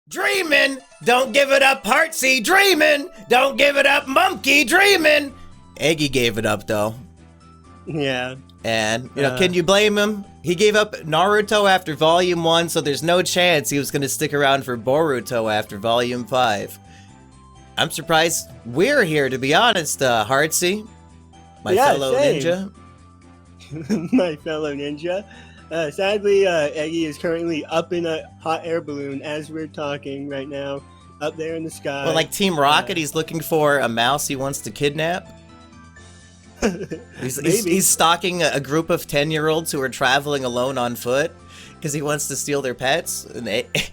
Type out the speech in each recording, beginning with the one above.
Dreamin', don't give it up, Hartsy. Dreamin', don't give it up, Mumkey. Dreamin'. Eggy gave it up though. Yeah. And, can you blame him? He gave up Naruto after Volume 1, so there's no chance he was going to stick around for Boruto after Volume 5. I'm surprised we're here, to be honest, Hartsy. My fellow same. ninja. My fellow ninja. Sadly, Eggy is currently up in a hot air balloon as we're talking right now, up there in the sky. Well, like Team Rocket, he's looking for a mouse he wants to kidnap. He's stalking a group of 10-year-olds who are traveling alone on foot because he wants to steal their pets, and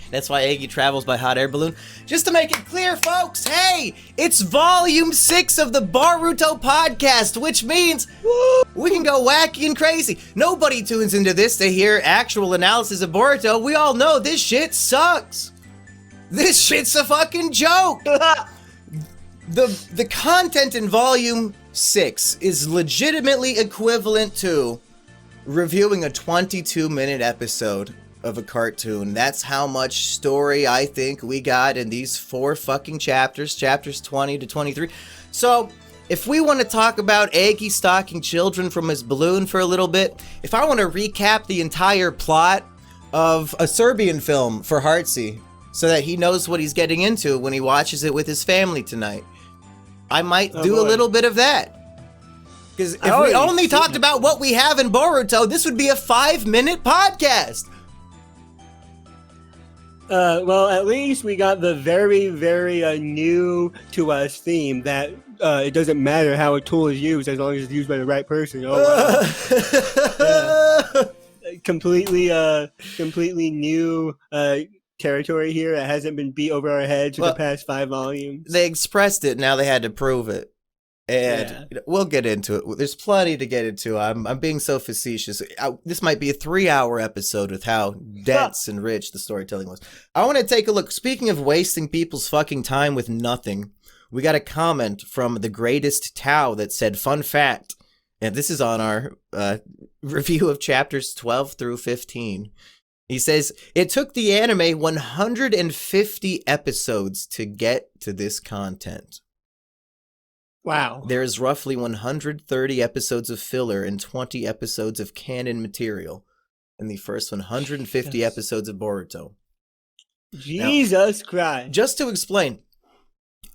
that's why Eggy travels by hot air balloon. Just to make it clear, folks, hey, it's Volume 6 of the Boruto podcast, which means we can go wacky and crazy. Nobody tunes into this to hear actual analysis of Boruto. We all know this shit sucks. This shit's a fucking joke. The content in Volume 6 is legitimately equivalent to reviewing a 22-minute episode of a cartoon. That's how much story I think we got in these 4 fucking chapters 20 to 23. So, if we want to talk about Eggy stalking children from his balloon for a little bit, if I want to recap the entire plot of a Serbian film for Hartsy so that he knows what he's getting into when he watches it with his family tonight, I might do a little bit of that. Because if we only talked about what we have in Boruto, this would be a 5-minute podcast. Well, at least we got the very, very new to us theme that it doesn't matter how a tool is used as long as it's used by the right person. Oh, wow. Completely new territory here that hasn't been beat over our heads for the past 5 volumes. They expressed it, now they had to prove it. And we'll get into it. There's plenty to get into. I'm being so facetious. This might be a 3-hour episode with how dense and rich the storytelling was. I want to take a look. Speaking of wasting people's fucking time with nothing, we got a comment from the greatest Tao that said, fun fact, and this is on our review of chapters 12 through 15. He says, it took the anime 150 episodes to get to this content. Wow. There is roughly 130 episodes of filler and 20 episodes of canon material in the first 150 episodes of Boruto. Jesus Christ. Just to explain,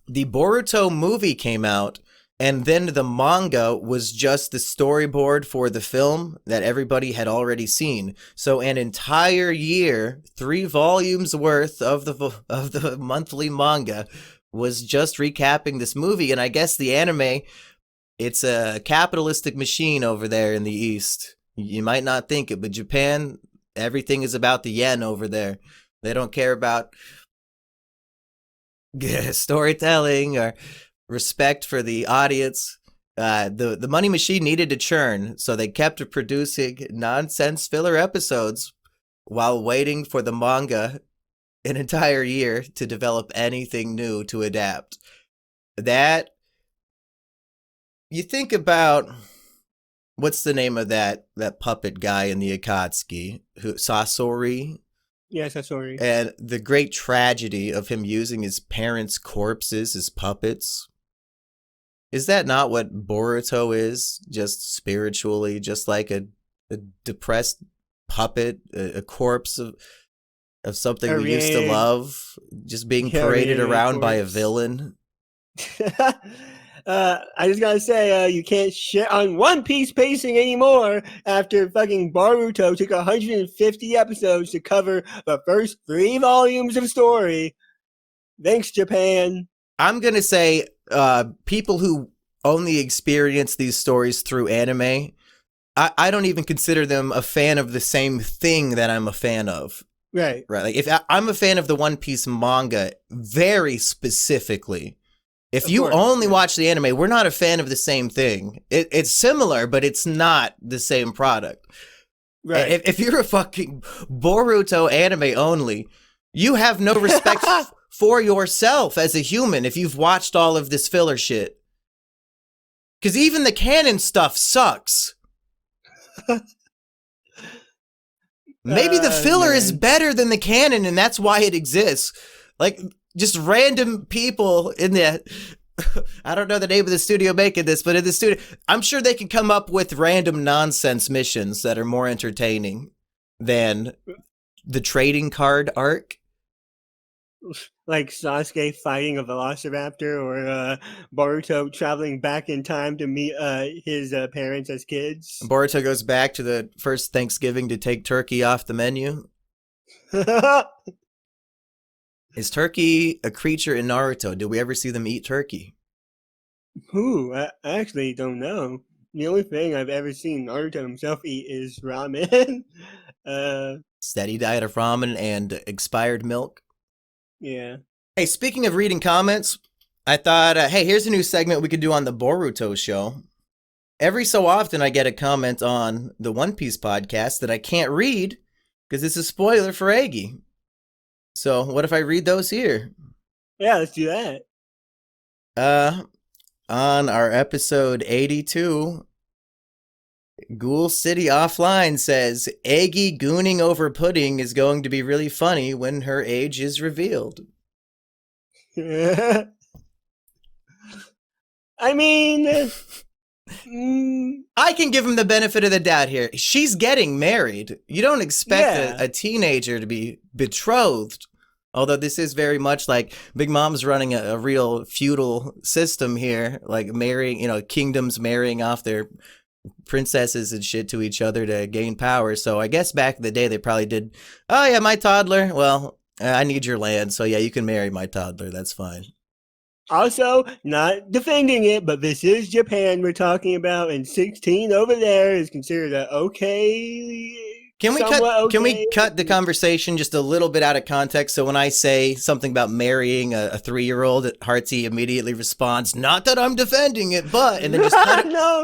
the Boruto movie came out, and then the manga was just the storyboard for the film that everybody had already seen. So an entire year, 3 volumes worth of the monthly manga was just recapping this movie. And I guess the anime, it's a capitalistic machine over there in the East. You might not think it, but Japan, everything is about the yen over there. They don't care about storytelling or respect for the audience. The money machine needed to churn, so they kept producing nonsense filler episodes while waiting for the manga an entire year to develop anything new to adapt. That, you think about, what's the name of that puppet guy in the Akatsuki? Sasori? Yeah, Sasori. And the great tragedy of him using his parents' corpses as puppets. Is that not what Boruto is? Just spiritually, just like a depressed puppet, a corpse of something we used to love, just being paraded around by a villain. I just gotta say, you can't shit on One Piece pacing anymore after fucking Boruto took 150 episodes to cover the first 3 volumes of story. Thanks, Japan. I'm gonna say, people who only experience these stories through anime, I don't even consider them a fan of the same thing that I'm a fan of. Right. Like, if I'm a fan of the One Piece manga very specifically. If you only watch the anime, we're not a fan of the same thing. It's similar, but it's not the same product. Right. If you're a fucking Boruto anime only, you have no respect for yourself as a human if you've watched all of this filler shit. Because even the canon stuff sucks. Maybe the filler is better than the canon, and that's why it exists. Like, just random people in the... I don't know the name of the studio making this, but in the studio, I'm sure they can come up with random nonsense missions that are more entertaining than the trading card arc. Like Sasuke fighting a velociraptor, or Boruto traveling back in time to meet his parents as kids. Boruto goes back to the first Thanksgiving to take turkey off the menu. Is turkey a creature in Naruto? Did we ever see them eat turkey? Ooh, I actually don't know. The only thing I've ever seen Naruto himself eat is ramen. Steady diet of ramen and expired milk. Yeah. Hey, speaking of reading comments, I thought, hey, here's a new segment we could do on the Boruto show. Every so often I get a comment on the One Piece podcast that I can't read because it's a spoiler for Eggy. So what if I read those here? Yeah, let's do that. On our episode 82, Ghoul City Offline says, Eggy gooning over pudding is going to be really funny when her age is revealed. I mean... I can give him the benefit of the doubt here. She's getting married. You don't expect a teenager to be betrothed. Although this is very much like Big Mom's running a real feudal system here, like marrying, kingdoms marrying off their princesses and shit to each other to gain power. So I guess back in the day they probably did, oh yeah, my toddler, well, I need your land, so yeah, you can marry my toddler, that's fine. Also, not defending it, but this is Japan we're talking about, and 16 over there is considered a okay. Can we cut the conversation just a little bit out of context? So when I say something about marrying a 3-year-old, Hartsy immediately responds, "Not that I'm defending it, but," and then just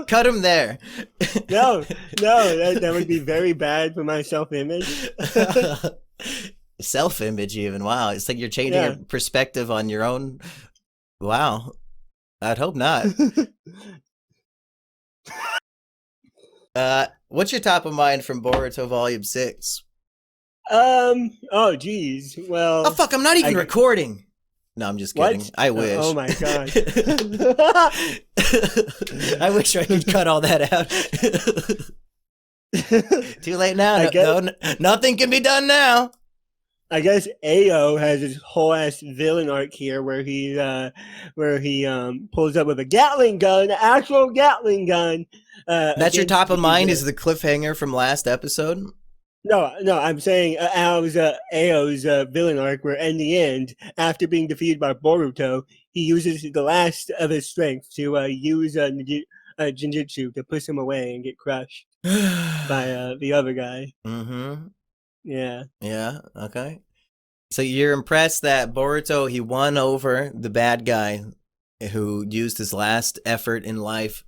cut him there. No, that would be very bad for my self-image. Self-image, even. Wow, it's like you're changing your perspective on your own. Wow, I'd hope not. What's your top of mind from Boruto Volume 6? Oh, geez. Well... Oh, fuck, I'm not even recording. No, I'm just kidding. What? I wish. Oh, my God. I wish I could cut all that out. Too late now. Nothing can be done now. I guess Ao has his whole ass villain arc here, where he pulls up with a Gatling gun, an actual Gatling gun. That's your top of mind is the cliffhanger from last episode? No, I'm saying Ao's villain arc, where in the end, after being defeated by Boruto, he uses the last of his strength to use Jinjutsu to push him away and get crushed by the other guy. Mm-hmm. Yeah. Yeah, okay. So you're impressed that Boruto, he won over the bad guy who used his last effort in life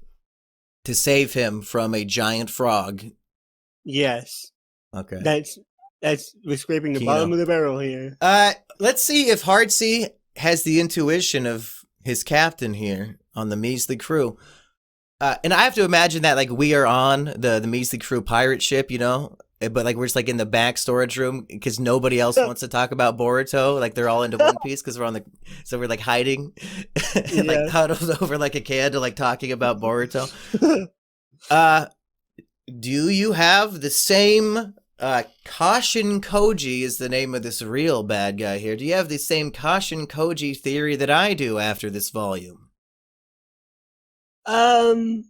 to save him from a giant frog. Yes. Okay. We're scraping the bottom of the barrel here. Let's see if Hartsy has the intuition of his captain here on the Measly crew. And I have to imagine that like we are on the Measly crew pirate ship, but like we're just like in the back storage room because nobody else wants to talk about Boruto. Like they're all into One Piece because so we're like hiding, and, like huddled over like a candle, like talking about Boruto. Do you have the same Kashin Koji is the name of this real bad guy here? Do you have the same Kashin Koji theory that I do after this volume? I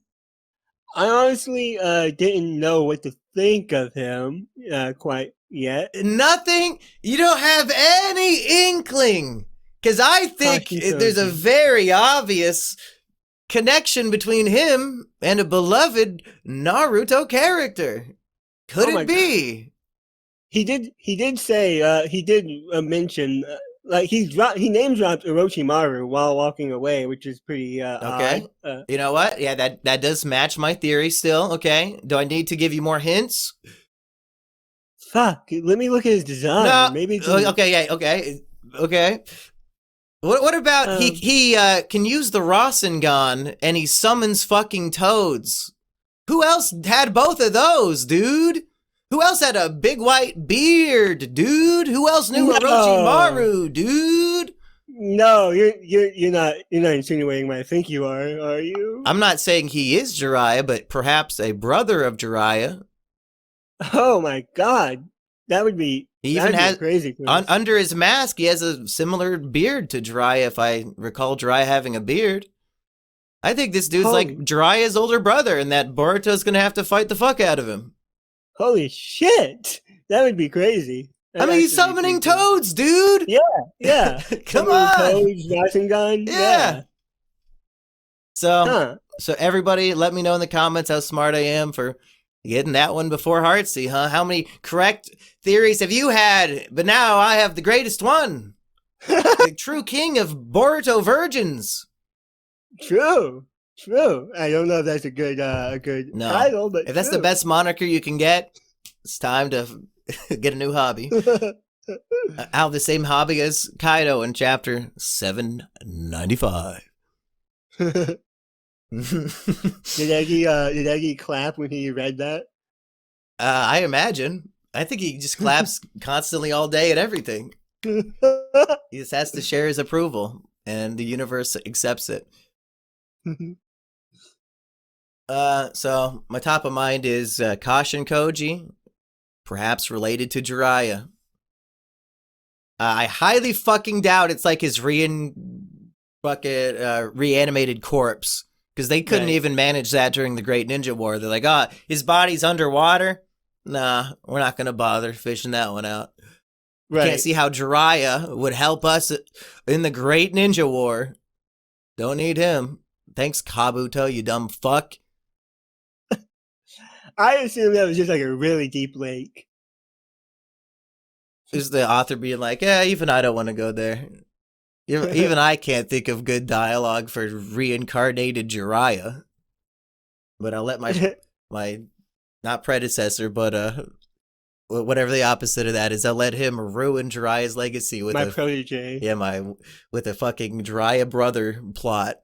honestly didn't know what to think of him quite yet. Nothing? You don't have any inkling? Because I think there's a very obvious connection between him and a beloved Naruto character. Could it be? God. He did say he did mention like he name dropped Orochimaru while walking away, which is pretty okay. Odd. You know what? Yeah, that does match my theory still. Okay. Do I need to give you more hints? Fuck. Let me look at his design. No. Maybe it's okay, yeah, okay. What about he can use the Rasengan and he summons fucking toads? Who else had both of those, dude? Who else had a big white beard, dude? Who else knew Orochimaru, dude? No, you're not insinuating what I think you are you? I'm not saying he is Jiraiya, but perhaps a brother of Jiraiya. Oh my god. That would be He even has crazy. Under his mask, he has a similar beard to Jiraiya, if I recall Jiraiya having a beard. I think this dude's like Jiraiya's older brother, and that Boruto's gonna have to fight the fuck out of him. Holy shit! That would be crazy. I mean, he's summoning toads, dude! Yeah. Come on! Toads, Rasengan. Yeah. So everybody, let me know in the comments how smart I am for getting that one before Hartsy, huh? How many correct theories have you had? But now I have the greatest one. The true king of Boruto virgins. True. I don't know if that's a good title, but if that's the best moniker you can get, it's time to get a new hobby. I'll have the same hobby as Kaido in chapter 795. Did Eggy clap when he read that? I imagine. I think he just claps constantly all day at everything. He just has to share his approval, and the universe accepts it. So my top of mind is Kashin Koji, perhaps related to Jiraiya. I highly fucking doubt it's like his reanimated corpse, because they couldn't even manage that during the Great Ninja War. They're like, his body's underwater? Nah, we're not gonna bother fishing that one out. Can't see how Jiraiya would help us in the Great Ninja War. Don't need him. Thanks, Kabuto, you dumb fuck. I assume that was just like a really deep lake. Is the author being like, even I don't want to go there. Even I can't think of good dialogue for reincarnated Jiraiya. But I'll let my not predecessor, but whatever the opposite of that is, I'll let him ruin Jiraiya's legacy with my protege. Yeah, with a fucking Jiraiya brother plot.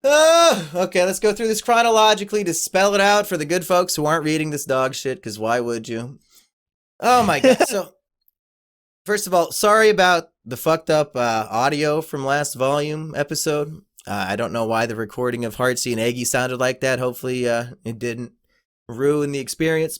Okay, let's go through this chronologically to spell it out for the good folks who aren't reading this dog shit, because why would you? Oh my god. So, first of all, sorry about the fucked up audio from last volume episode. I don't know why the recording of Hartsy and Eggy sounded like that. Hopefully it didn't ruin the experience.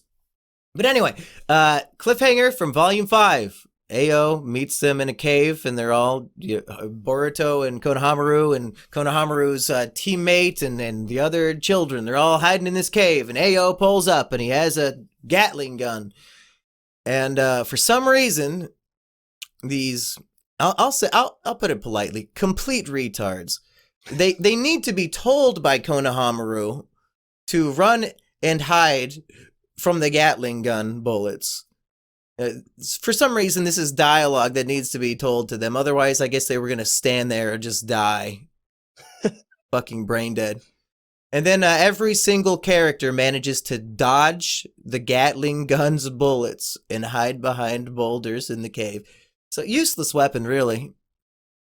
But anyway, cliffhanger from volume 5. Ao meets them in a cave, and they're all Boruto and Konohamaru's teammate and the other children. They're all hiding in this cave, and Ao pulls up, and he has a Gatling gun. And for some reason, these I'll put it politely, complete retards. They need to be told by Konohamaru to run and hide from the Gatling gun bullets. For some reason, this is dialogue that needs to be told to them. Otherwise, I guess they were going to stand there and just die. Fucking brain dead. And then every single character manages to dodge the Gatling gun's bullets and hide behind boulders in the cave. So useless weapon, really.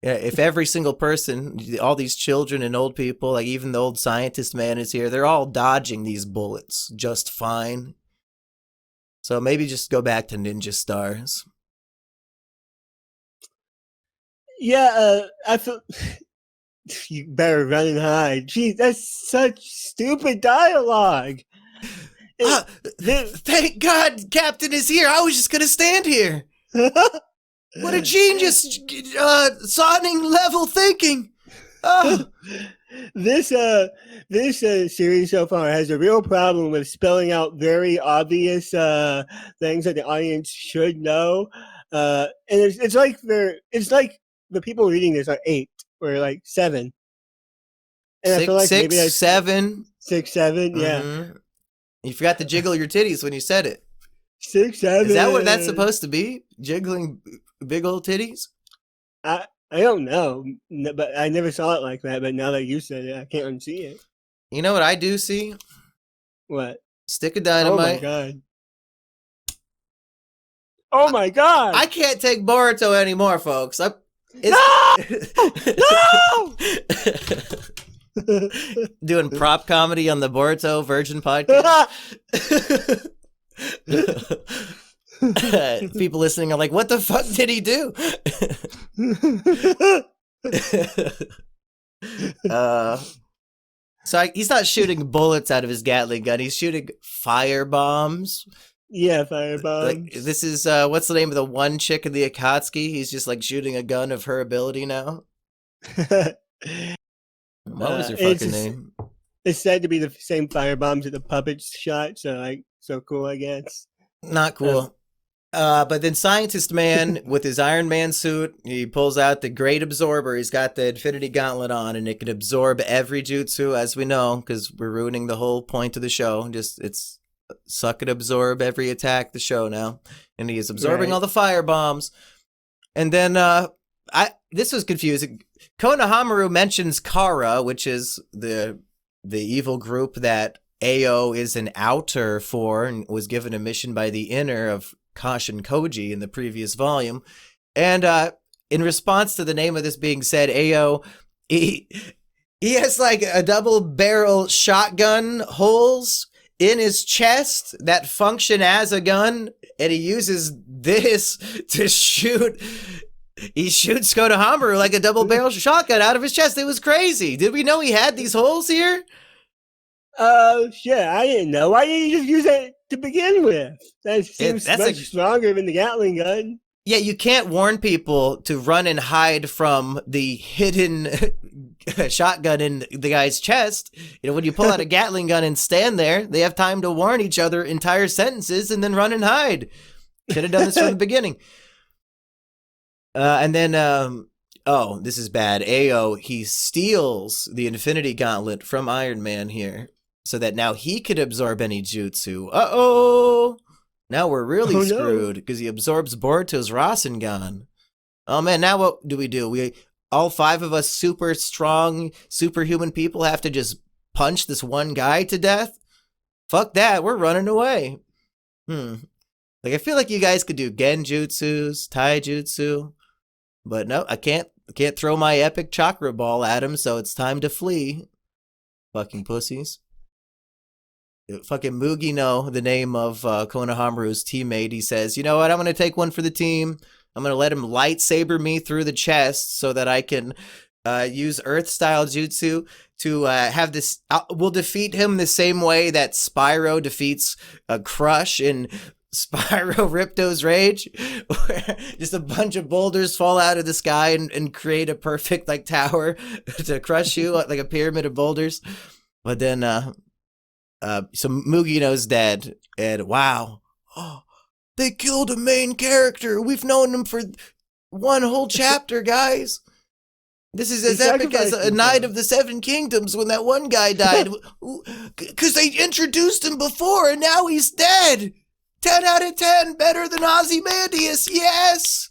Yeah, if every single person, all these children and old people, like even the old scientist man is here, they're all dodging these bullets just fine. So maybe just go back to Ninja Stars. Yeah, I feel you better run and hide. Gee, that's such stupid dialogue. Thank God Captain is here. I was just going to stand here. What a genius, sounding level thinking. This series so far has a real problem with spelling out very obvious things that the audience should know, and it's like the people reading this are 8 or like 7, and I feel like maybe that's 7, 6, 7, yeah. Mm-hmm. You forgot to jiggle your titties when you said it. 6, 7. Is that what that's supposed to be? Jiggling big old titties? I don't know, but I never saw it like that. But now that you said it, I can't unsee it. You know what I do see? What? Stick of dynamite. Oh my god. Oh my god. I can't take Boruto anymore, folks. No! Doing prop comedy on the Boruto Virgin podcast. People listening are like, what the fuck did he do? uh, he's not shooting bullets out of his Gatling gun. He's shooting fire bombs. Yeah, firebombs. Like, this is what's the name of the one chick in the Akatsuki? He's just like shooting a gun of her ability now. What was her fucking name? It's said to be the same firebombs that the puppets shot, so cool, I guess. Not cool. But then Scientist Man, with his Iron Man suit, he pulls out the Great Absorber. He's got the Infinity Gauntlet on, and it can absorb every jutsu, as we know, because we're ruining the whole point of the show. It's suck and absorb every attack the show now. And he is absorbing all the fire bombs. And then this was confusing. Konohamaru mentions Kara, which is the evil group that Ao is an outer for and was given a mission by the inner of Kashin Koji in the previous volume. And in response to the name of this being said, Ao, he has like a double barrel shotgun holes in his chest that function as a gun, and he uses this to shoot. He shoots Konohamaru like a double barrel shotgun out of his chest. It was crazy. Did we know he had these holes here? Shit, I didn't know. Why didn't you just use it to begin with? That seems much stronger than the Gatling gun. Yeah, you can't warn people to run and hide from the hidden shotgun in the guy's chest. You know, when you pull out a Gatling gun and stand there, they have time to warn each other entire sentences and then run and hide. Should have done this from the beginning. And then, this is bad. Ao, he steals the Infinity Gauntlet from Iron Man here, so that now he could absorb any jutsu. Uh-oh! Now we're really screwed, because he absorbs Boruto's Rasengan. Oh man, now what do? We all five of us super strong, superhuman people have to just punch this one guy to death? Fuck that, we're running away. Like, I feel like you guys could do genjutsus, taijutsu, but no, I can't throw my epic chakra ball at him, so it's time to flee. Fucking pussies. Fucking Mugino, the name of Konohamaru's teammate, he says, you know what, I'm going to take one for the team. I'm going to let him lightsaber me through the chest so that I can use Earth-style jutsu to have this. We'll defeat him the same way that Spyro defeats Crush in Spyro Ripto's Rage, where just a bunch of boulders fall out of the sky and create a perfect like tower to crush you, like a pyramid of boulders. But then so Mugino's dead, and wow, they killed a main character. We've known him for one whole chapter, guys. This is as epic as a Knight of the Seven Kingdoms when that one guy died, because they introduced him before, and now he's dead. 10 out of 10, better than Ozymandias, yes!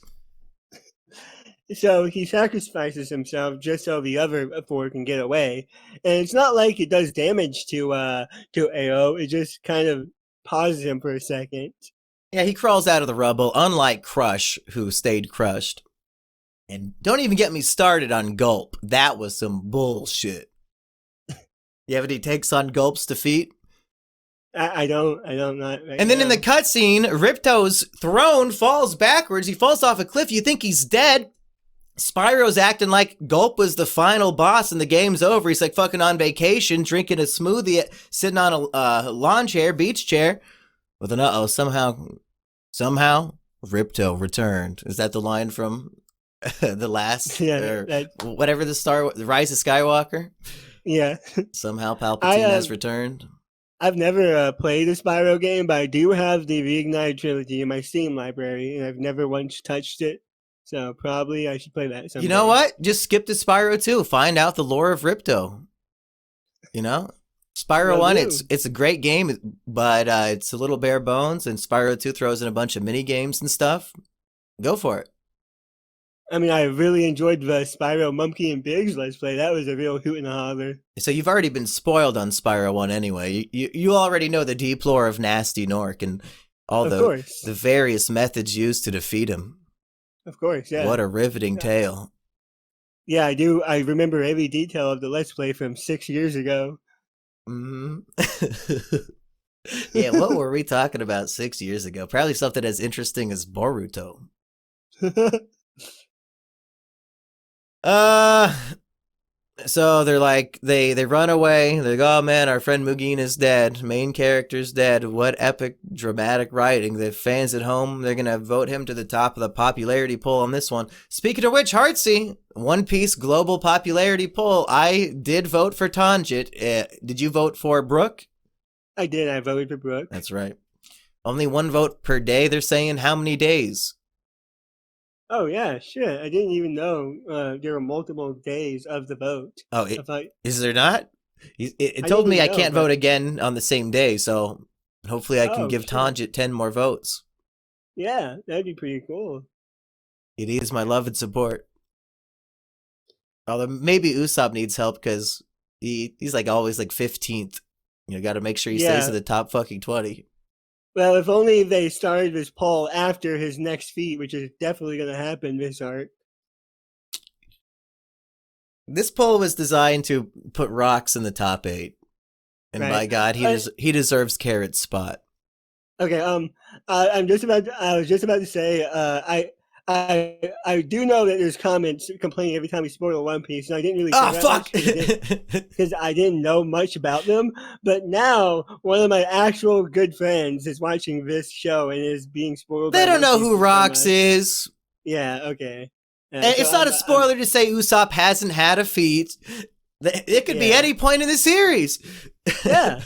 So he sacrifices himself just so the other four can get away. And it's not like it does damage to Ao, it just kind of pauses him for a second. Yeah, he crawls out of the rubble, unlike Crush, who stayed crushed. And don't even get me started on Gulp. That was some bullshit. You have any takes on Gulp's defeat? I don't know. And then in the cutscene, Ripto's throne falls backwards. He falls off a cliff. You think he's dead. Spyro's acting like Gulp was the final boss and the game's over. He's like fucking on vacation, drinking a smoothie, sitting on a lawn chair, beach chair. With an somehow, Ripto returned. Is that the line from the last, whatever the Rise of Skywalker? Yeah. Somehow Palpatine has returned. I've never played a Spyro game, but I do have the Reignited trilogy in my Steam library, and I've never once touched it. So probably I should play that someday. You know what? Just skip to Spyro 2. Find out the lore of Ripto. You know? Spyro 1, it's a great game, but it's a little bare bones, and Spyro 2 throws in a bunch of mini games and stuff. Go for it. I mean, I really enjoyed the Spyro Mumkey and Biggs Let's Play. That was a real hoot and a holler. So you've already been spoiled on Spyro 1 anyway. You already know the deep lore of Nasty Nork and all the various methods used to defeat him. Of course, yeah. What a riveting tale. Yeah, I do. I remember every detail of the Let's Play from 6 years ago. Mm-hmm. Yeah, what were we talking about 6 years ago? Probably something as interesting as Boruto. Uh, so they're like, they run away. They're like, oh man, our friend Mugin is dead. Main character's dead. What epic, dramatic writing. The fans at home, they're gonna vote him to the top of the popularity poll on this one. Speaking of which, Hartsy, One Piece global popularity poll. I did vote for Tanjit. Did you vote for Brooke? I did. I voted for Brooke. That's right. Only one vote per day, they're saying. How many days? Oh yeah, shit! I didn't even know there were multiple days of the vote. Oh, is there not? It told me I can't vote again on the same day, so hopefully I can give Tanjit 10 more votes. Yeah, that'd be pretty cool. It is my love and support. Although maybe Usopp needs help because he's like always like 15th. You know, got to make sure he stays in the top fucking 20. Well, if only they started this poll after his next feat, which is definitely going to happen this arc. This poll was designed to put Rocks in the top 8. And by God, he deserves Carrot's spot. Okay, I was just about to say, I do know that there's comments complaining every time we spoil One Piece, and I didn't really fuck because I didn't know much about them. But now one of my actual good friends is watching this show and is being spoiled. They don't know who Rocks is. Yeah, okay. And so it's not a spoiler to say Usopp hasn't had a feat. It could be any point in the series. Yeah.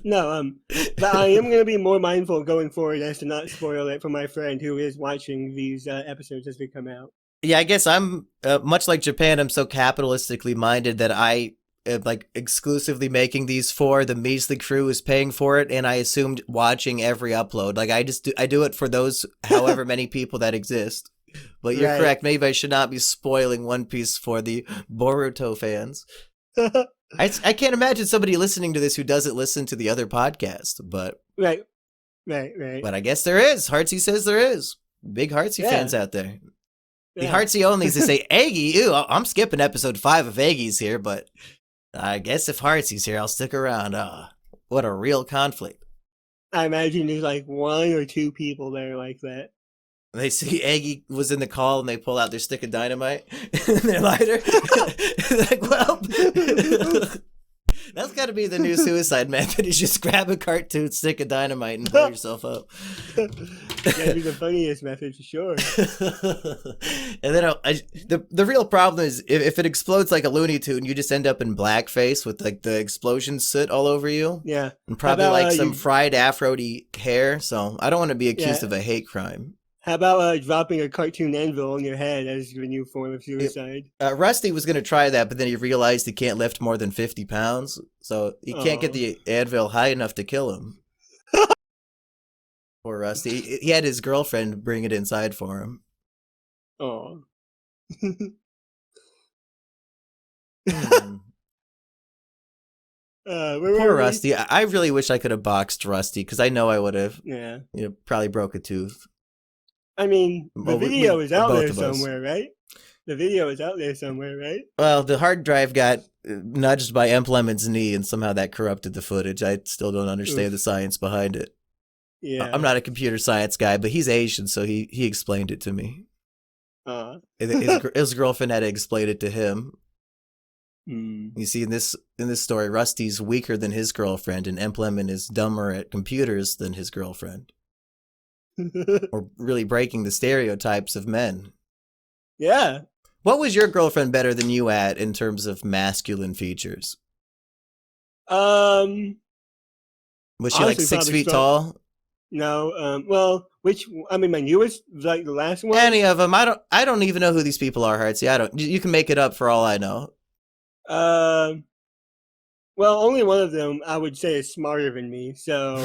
No, but I am going to be more mindful going forward as to not spoil it for my friend who is watching these episodes as they come out. Yeah, I guess I'm, much like Japan, I'm so capitalistically minded that I am like exclusively making these for the measly crew is paying for it, and I assumed watching every upload. Like I do it for those however many people that exist. But you're correct. Maybe I should not be spoiling One Piece for the Boruto fans. I can't imagine somebody listening to this who doesn't listen to the other podcast, but right. But I guess there is. Hartsy says there is. Big Hartsy fans out there. The Hartsy onlys, they say, Eggy, ew, I'm skipping episode 5 of Eggy's here, but I guess if Hartsy's here, I'll stick around. What a real conflict. I imagine there's like 1 or 2 people there like that. They see Eggy was in the call and they pull out their stick of dynamite and their lighter. Like, well, that's got to be the new suicide method. Is just grab a cartoon stick of dynamite and blow yourself up. That'd be the funniest method for sure. And then the real problem is if it explodes like a Looney Tune, you just end up in blackface with like the explosion soot all over you. Yeah, and probably like some fried Afro-y hair. So I don't want to be accused of a hate crime. How about dropping a cartoon anvil on your head as your new form of suicide? Rusty was going to try that, but then he realized he can't lift more than 50 pounds, so he can't get the anvil high enough to kill him. Poor Rusty. He had his girlfriend bring it inside for him. Oh. Poor Rusty. I really wish I could have boxed Rusty, because I know I would have. Yeah. Probably broke a tooth. I mean, the video is out there somewhere, right? The video is out there somewhere, right? Well, the hard drive got nudged by Emp Lemon's knee, and somehow that corrupted the footage. I still don't understand the science behind it. Yeah. I'm not a computer science guy, but he's Asian, so he explained it to me. His girlfriend had to explain it to him. You see, in this story, Rusty's weaker than his girlfriend, and Emp Lemon is dumber at computers than his girlfriend. Or really breaking the stereotypes of men. Yeah. What was your girlfriend better than you at in terms of masculine features? Was she like 6 feet tall? No. Well, my newest, like the last one. Any of them? I don't even know who these people are, Hartsy. You can make it up for all I know. Well, only one of them I would say is smarter than me. So.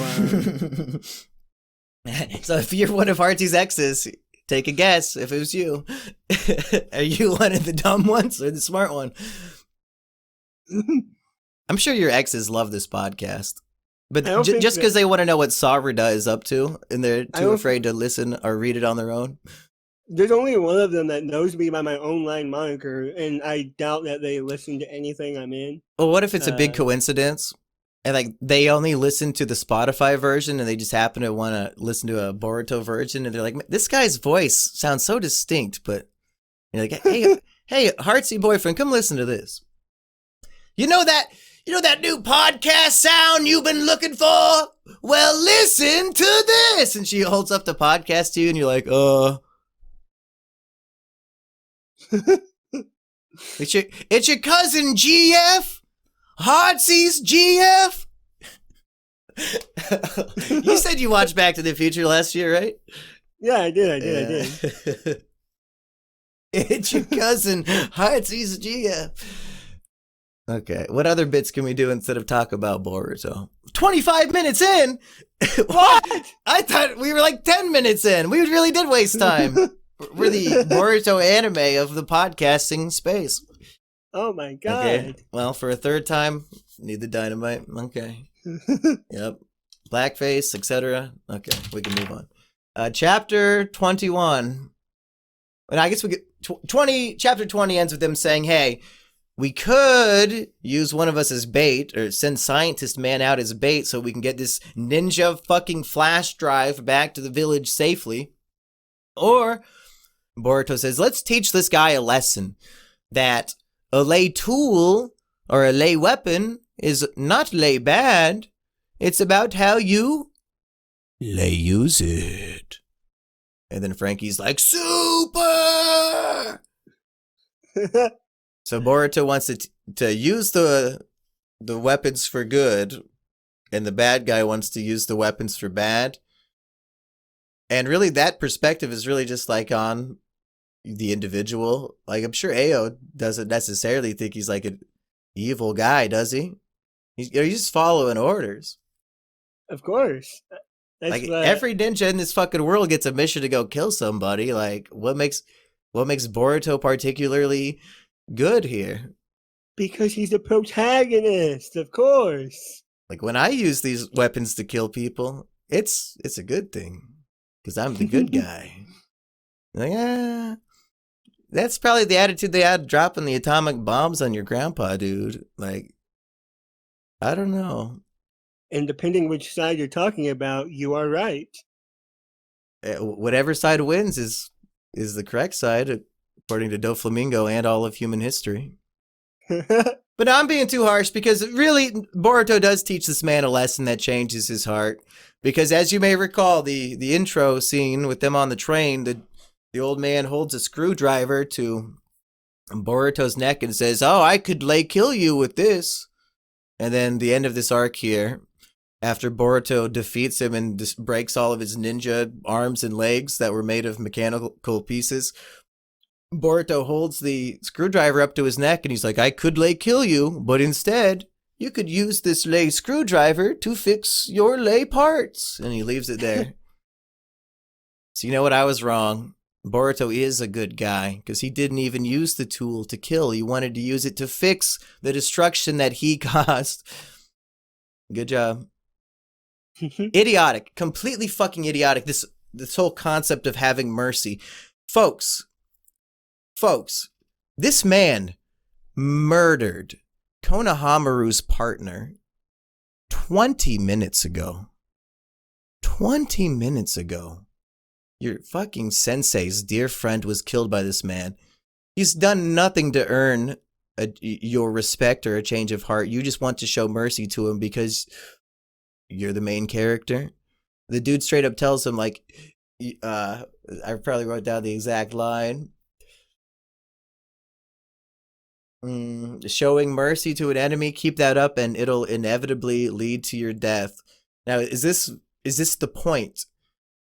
So if you're one of Hartsy's exes, take a guess if it was you. Are you one of the dumb ones or the smart one? I'm sure your exes love this podcast. But just because they want to know what Savrida is up to and they're too afraid to listen or read it on their own? There's only one of them that knows me by my online moniker, and I doubt that they listen to anything I'm in. Well, what if it's a big coincidence? And like they only listen to the Spotify version and they just happen to want to listen to a Boruto version and they're like, this guy's voice sounds so distinct, but You're like, hey, Hartsy boyfriend, come listen to this. You know that new podcast sound you've been looking for? Well, listen to this. And she holds up the podcast to you, and you're like, it's your cousin GF, Hartsy's GF. You said you watched Back to the Future last year, right? Yeah, I did. It's your cousin Hartsy's GF. Okay, what other bits can we do instead of talk about Boruto? 25 minutes in? What? I thought we were like 10 minutes in. We really did waste time. We're the Boruto anime of the podcasting space. Oh my god. Okay, well, for a third time, need the dynamite. Okay. Yep. Blackface, etc. Okay, we can move on. Chapter 21. And I guess we get 20. Chapter 20 ends with them saying, hey, we could use one of us as bait, or send Scientist Man out as bait so we can get this ninja fucking flash drive back to the village safely. Or, Boruto says, let's teach this guy a lesson that a lay tool or a lay weapon is not lay bad. It's about how you lay use it. And then Frankie's like, super! So Boruto wants to use the weapons for good, and the bad guy wants to use the weapons for bad. And really, that perspective is really just like on the individual. Like, I'm sure Ao doesn't necessarily think he's like an evil guy, does he? He's just following orders. Of course. Like, every ninja in this fucking world gets a mission to go kill somebody. Like, what makes Boruto particularly good here? Because he's the protagonist, of course. Like, when I use these weapons to kill people, it's a good thing. Because I'm the good guy. Like, that's probably the attitude they had dropping the atomic bombs on your grandpa, dude. Like, I don't know. And depending which side you're talking about, you are right. Whatever side wins is the correct side, according to Doflamingo and all of human history. But I'm being too harsh, because really, Boruto does teach this man a lesson that changes his heart. Because as you may recall, the intro scene with them on the train, the old man holds a screwdriver to Boruto's neck and says, oh, I could kill you with this. And then the end of this arc here, after Boruto defeats him and breaks all of his ninja arms and legs that were made of mechanical pieces, Boruto holds the screwdriver up to his neck and he's like, I could kill you, but instead, you could use this lay screwdriver to fix your lay parts. And he leaves it there. So you know what? I was wrong. Boruto is a good guy, because he didn't even use the tool to kill. He wanted to use it to fix the destruction that he caused. Good job. Idiotic. Completely fucking idiotic. This whole concept of having mercy. Folks, this man murdered Konohamaru's partner 20 minutes ago. 20 minutes ago. Your fucking sensei's dear friend was killed by this man. He's done nothing to earn your respect or a change of heart. You just want to show mercy to him because you're the main character. The dude straight up tells him, like, I probably wrote down the exact line. Showing mercy to an enemy, keep that up and it'll inevitably lead to your death. Now, is this the point?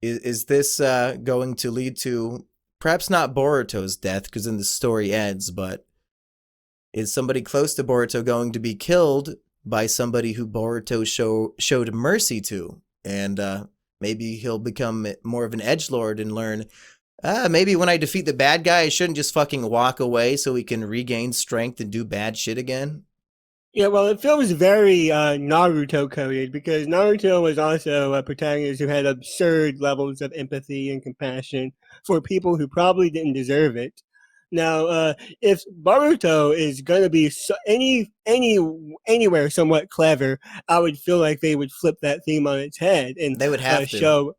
Is this going to lead to perhaps not Boruto's death, because then the story ends, but is somebody close to Boruto going to be killed by somebody who Boruto showed mercy to? And maybe he'll become more of an edgelord and learn, maybe when I defeat the bad guy, I shouldn't just fucking walk away so he can regain strength and do bad shit again. Yeah, well, it feels very Naruto coded, because Naruto was also a protagonist who had absurd levels of empathy and compassion for people who probably didn't deserve it. Now, if Boruto is going to be anywhere somewhat clever, I would feel like they would flip that theme on its head and they would have to show.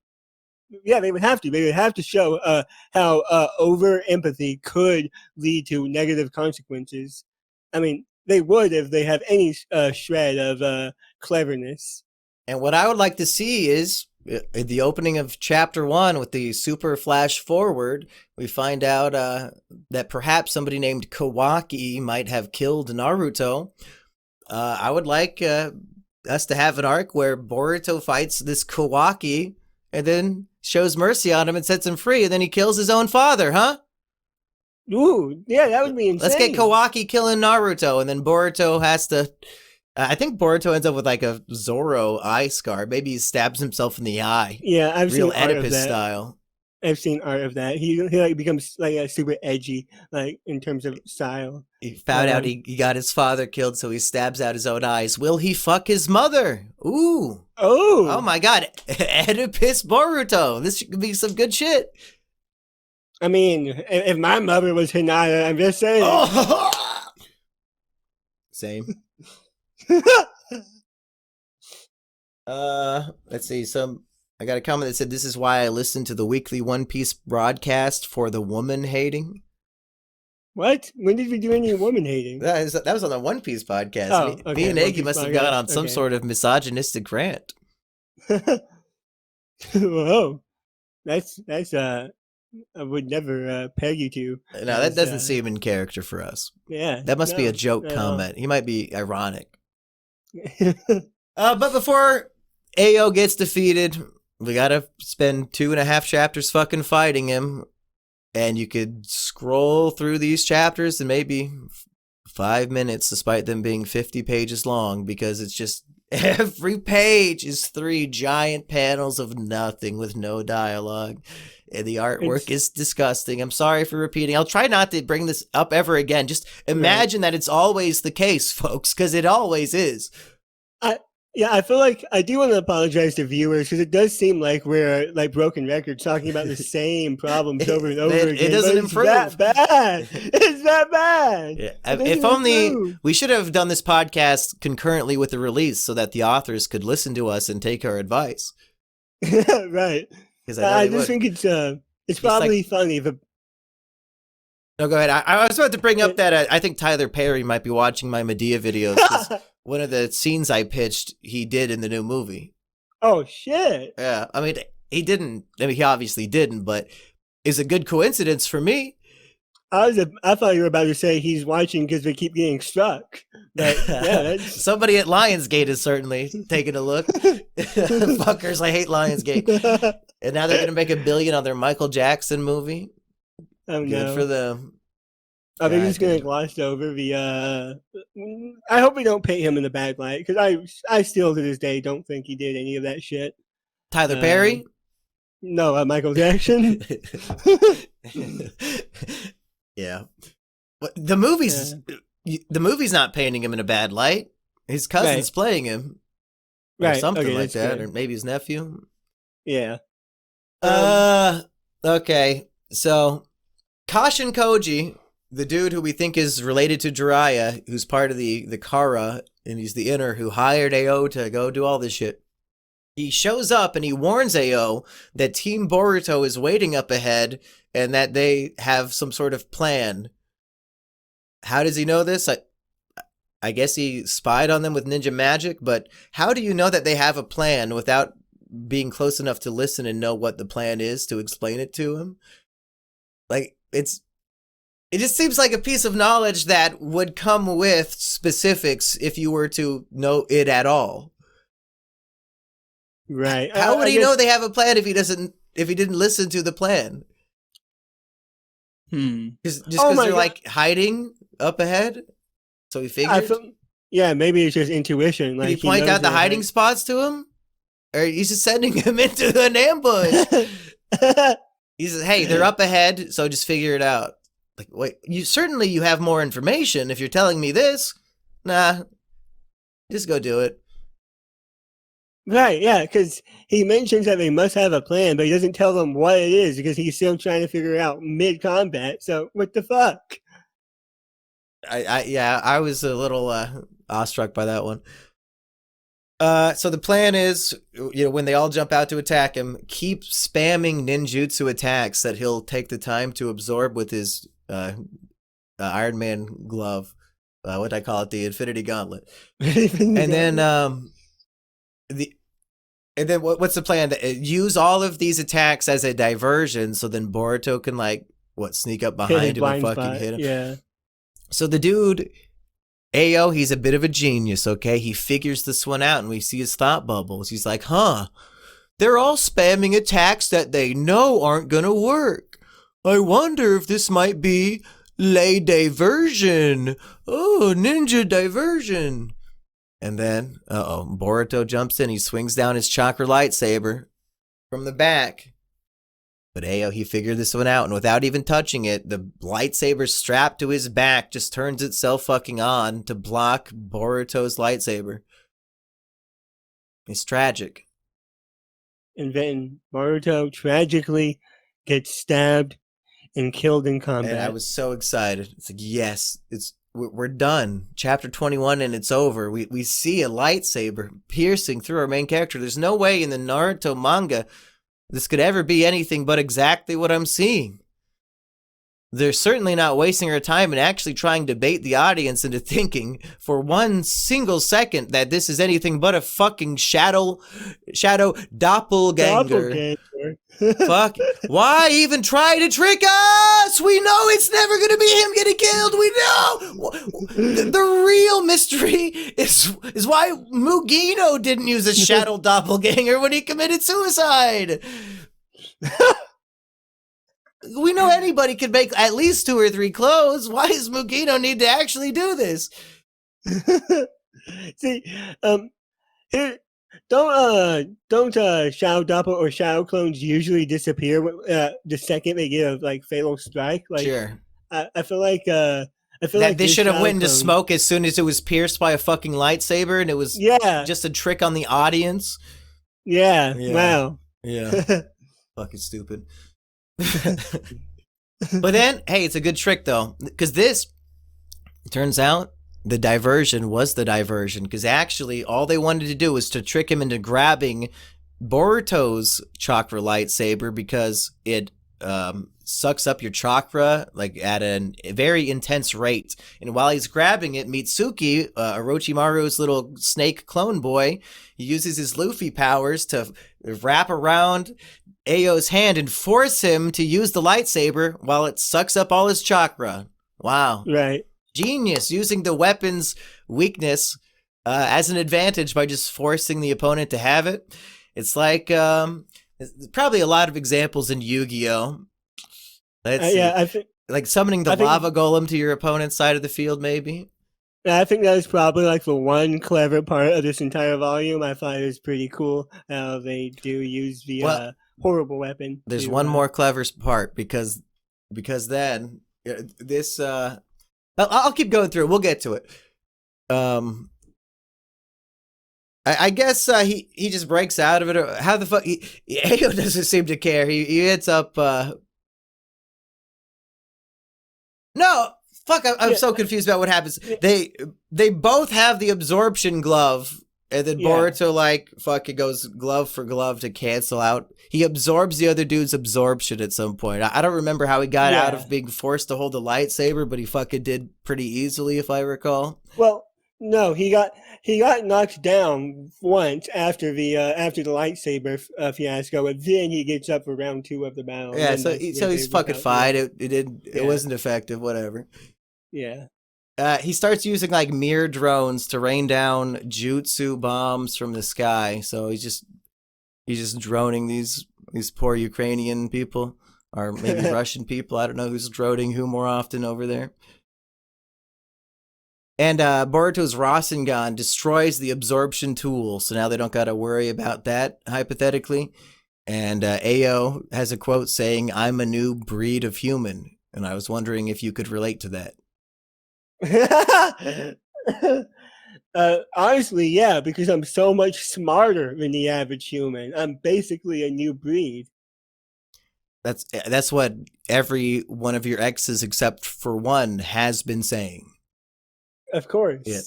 Yeah, they would have to. They would have to show how over empathy could lead to negative consequences. I mean, they would if they have any shred of cleverness. And what I would like to see is at the opening of chapter 1 with the super flash forward, we find out that perhaps somebody named Kawaki might have killed Naruto. I would like us to have an arc where Boruto fights this Kawaki and then shows mercy on him and sets him free, and then he kills his own father, huh? Ooh, yeah, that would be insane. Let's get Kawaki killing Naruto, and then Boruto has to... I think Boruto ends up with like a Zoro eye scar. Maybe he stabs himself in the eye. Yeah, I've Real seen art Oedipus of that. style. I've seen art of that. He like becomes like super edgy, like in terms of style. He found out he got his father killed, so he stabs out his own eyes. Will he fuck his mother? Ooh. Oh my god. Oedipus Boruto. This could be some good shit. I mean, if my mother was Hinata, I'm just saying. Oh. Same. Let's see. I got a comment that said, "This is why I listen to the weekly One Piece broadcast for the woman hating." What? When did we do any woman hating? That was on the One Piece podcast. Oh, Me and Iggy must have gone on some sort of misogynistic rant. Whoa, that's I would never peg you to. No, that doesn't seem in character for us. Yeah, that must be a joke comment. He might be ironic. But before Ao gets defeated, we gotta spend 2.5 chapters fucking fighting him. And you could scroll through these chapters in maybe 5 minutes, despite them being 50 pages long, because it's just every page is 3 giant panels of nothing with no dialogue. And the artwork is disgusting. I'm sorry for repeating. I'll try not to bring this up ever again. Just imagine that it's always the case, folks, because it always is. Yeah, I feel like I do want to apologize to viewers because it does seem like we're like broken records talking about the same problems over and over again. It doesn't improve. It's that bad. It's that bad. Yeah. If only we should have done this podcast concurrently with the release so that the authors could listen to us and take our advice. Right. I just think it's probably like, funny. No, go ahead. I was about to bring up that I think Tyler Perry might be watching my Medea videos. One of the scenes I pitched, he did in the new movie. Oh, shit. Yeah. I mean, he didn't. I mean, he obviously didn't, but it's a good coincidence for me. I thought you were about to say he's watching because they keep getting struck. But, yeah, somebody at Lionsgate is certainly taking a look. Fuckers, I hate Lionsgate. And now they're going to make $1 billion on their Michael Jackson movie. Oh, good no. for them. I think he's going to gloss over the, I hope we don't paint him in the bad light, because I still to this day don't think he did any of that shit. Tyler Perry? No, Michael Jackson. Yeah. The movie's not painting him in a bad light. His cousin's playing him. Or something like that. Good. Or maybe his nephew. Yeah. Okay. So, Kashin Koji, the dude who we think is related to Jiraiya, who's part of the Kara, and he's the inner who hired Ao to go do all this shit. He shows up and he warns Ao that Team Boruto is waiting up ahead and that they have some sort of plan. How does he know this? I guess he spied on them with ninja magic, but how do you know that they have a plan without being close enough to listen and know what the plan is to explain it to him? Like, it just seems like a piece of knowledge that would come with specifics if you were to know it at all. Right. How would he know they have a plan if he didn't listen to the plan? Just because they're like hiding up ahead? So he figured? Yeah, maybe it's just intuition. Like, he point out the hiding spots to him? Or he's just sending him into an ambush? He says, hey, they're up ahead, so just figure it out. Like, wait, you have more information if you're telling me this. Nah, just go do it. Right, yeah, because he mentions that they must have a plan, but he doesn't tell them what it is because he's still trying to figure it out mid-combat. So, what the fuck? I was a little awestruck by that one. So the plan is, when they all jump out to attack him, keep spamming ninjutsu attacks that he'll take the time to absorb with his Iron Man glove. What I call it, the Infinity Gauntlet. And then what's the plan? Use all of these attacks as a diversion, so then Boruto can sneak up behind him and fucking hit him. Yeah. So the dude, Ao, he's a bit of a genius, okay? He figures this one out, and we see his thought bubbles. He's like, they're all spamming attacks that they know aren't gonna work. I wonder if this might be lay diversion. Oh, ninja diversion. And then, Boruto jumps in. He swings down his chakra lightsaber from the back. But Ao, he figured this one out, and without even touching it, the lightsaber strapped to his back just turns itself fucking on to block Boruto's lightsaber. It's tragic. And then Boruto tragically gets stabbed and killed in combat. And I was so excited. It's like, yes, we're done. Chapter 21 and it's over. We see a lightsaber piercing through our main character. There's no way in the Naruto manga this could ever be anything but exactly what I'm seeing. They're certainly not wasting our time and actually trying to bait the audience into thinking for one single second that this is anything but a fucking shadow doppelganger. Fuck. Why even try to trick us? We know it's never going to be him getting killed. We know. The real mystery is why Mugino didn't use a shadow doppelganger when he committed suicide. We know anybody could make at least 2 or 3 clothes. Why does Mugino need to actually do this? See, don't shadow doppel or shadow clones usually disappear the second they get a fatal strike? Sure. I feel like they should have went into smoke as soon as it was pierced by a fucking lightsaber, and it was just a trick on the audience. Yeah. Wow. Yeah. Fucking stupid. But then, hey, it's a good trick though, because this turns out the diversion was the diversion, because actually all they wanted to do was to trick him into grabbing Boruto's chakra lightsaber, because it sucks up your chakra at a very intense rate. And while he's grabbing it, Mitsuki, Orochimaru's little snake clone boy, he uses his Luffy powers to wrap around Ao's hand and force him to use the lightsaber while it sucks up all his chakra. Wow. Right. Genius, using the weapon's weakness as an advantage by just forcing the opponent to have it. It's like, there's probably a lot of examples in Yu-Gi-Oh! I think summoning the lava golem to your opponent's side of the field, maybe. I think that is probably the one clever part of this entire volume. I find it's pretty cool how they do use the horrible weapon. There's one more clever part, because then this I'll keep going through it. We'll get to it. I guess he just breaks out of it. Or how the fuck? Ao doesn't seem to care. He ends up. No, fuck! I'm so confused about what happens. They both have the absorption glove. And then Boruto fucking goes glove for glove to cancel out. He absorbs the other dude's absorption at some point. I don't remember how he got out of being forced to hold the lightsaber, but he fucking did pretty easily, if I recall. Well, no, he got knocked down once after the lightsaber fiasco, and then he gets up for round 2 of the battle. Yeah, so he's fucking fine. It wasn't effective. Whatever. Yeah. He starts using mirror drones to rain down jutsu bombs from the sky. So he's just droning these poor Ukrainian people, or maybe Russian people. I don't know who's droning who more often over there. And Boruto's Rasengan destroys the absorption tool, so now they don't got to worry about that, hypothetically. And Ao has a quote saying, "I'm a new breed of human," and I was wondering if you could relate to that. Honestly, yeah, because I'm so much smarter than the average human. I'm basically a new breed. That's what every one of your exes, except for one, has been saying. Of course. Yeah.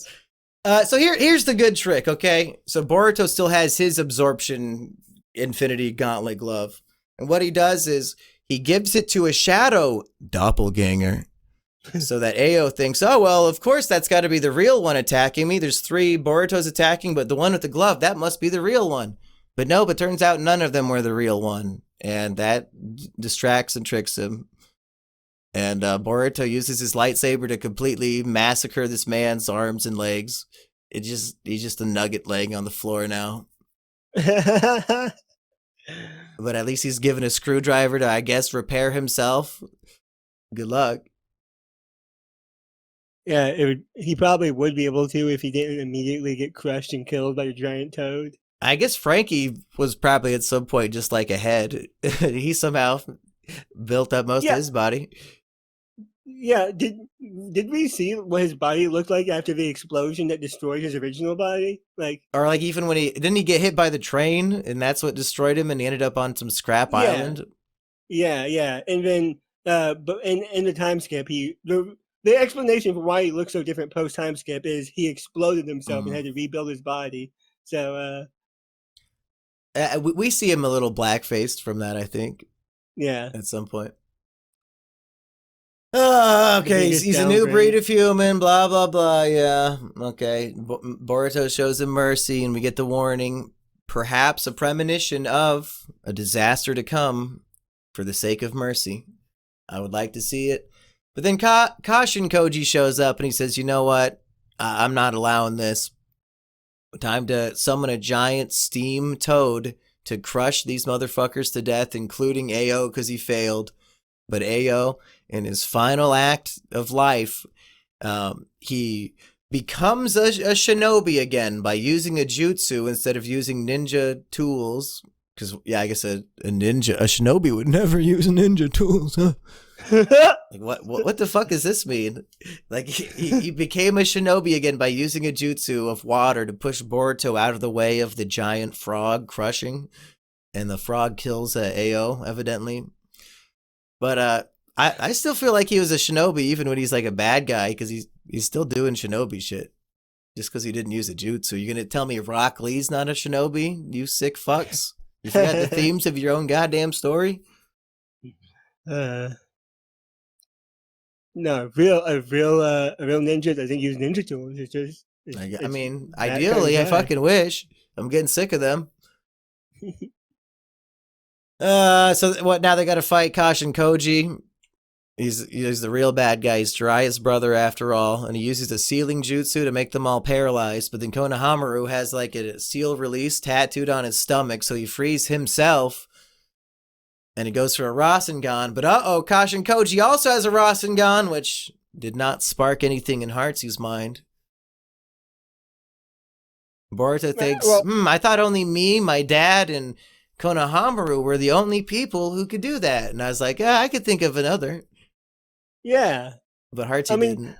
So here's the good trick, okay? So Boruto still has his absorption infinity gauntlet glove. And what he does is he gives it to a shadow doppelganger. So that Ao thinks, oh, well, of course that's got to be the real one attacking me. There's 3 Borutos attacking, but the one with the glove, that must be the real one. But no, but turns out none of them were the real one. And that distracts and tricks him. And Boruto uses his lightsaber to completely massacre this man's arms and legs. He's just a nugget laying on the floor now. But at least he's given a screwdriver to, I guess, repair himself. Good luck. Yeah, he probably would be able to if he didn't immediately get crushed and killed by a giant toad. I guess Frankie was probably at some point just like a head. He somehow built up most of his body. Yeah, did we see what his body looked like after the explosion that destroyed his original body? Or like even when didn't he get hit by the train and that's what destroyed him and he ended up on some scrap island? Yeah. And then but in the time skip the explanation for why he looks so different post time skip is he exploded himself and had to rebuild his body. So we see him a little black-faced from that, I think. Yeah. At some point. Oh, okay, he's a new breed of human, blah, blah, blah, yeah. Okay, Boruto shows him mercy, and we get the warning, perhaps a premonition of a disaster to come for the sake of mercy. I would like to see it. But then Kashin Koji shows up, and he says, you know what? I'm not allowing this. Time to summon a giant steam toad to crush these motherfuckers to death, including Ao, because he failed. But Ao, in his final act of life, he becomes a shinobi again by using a jutsu instead of using ninja tools. Because, yeah, I guess a shinobi would never use ninja tools, huh? Like, what the fuck does this mean? Like, he became a shinobi again by using a jutsu of water to push Boruto out of the way of the giant frog crushing. And the frog kills Ao, evidently. But I still feel like he was a shinobi even when he's like a bad guy because he's still doing shinobi shit. Just because he didn't use a jutsu. You're going to tell me Rock Lee's not a shinobi? You sick fucks? You forgot the themes of your own goddamn story? No, a real ninja doesn't use ninja tools. I mean, ideally, I fucking wish. I'm getting sick of them. So what? Now they got to fight Kashin Koji. He's the real bad guy. He's Jiraiya's brother after all, and he uses a sealing jutsu to make them all paralyzed. But then Konohamaru has like a seal release tattooed on his stomach, so he frees himself. And he goes for a Rasengan, but Kashin Koji also has a Rasengan, which did not spark anything in Hartsy's mind. Boruto thinks, I thought only me, my dad, and Konohamaru were the only people who could do that. And I was like, I could think of another. Yeah. But Hartsy didn't.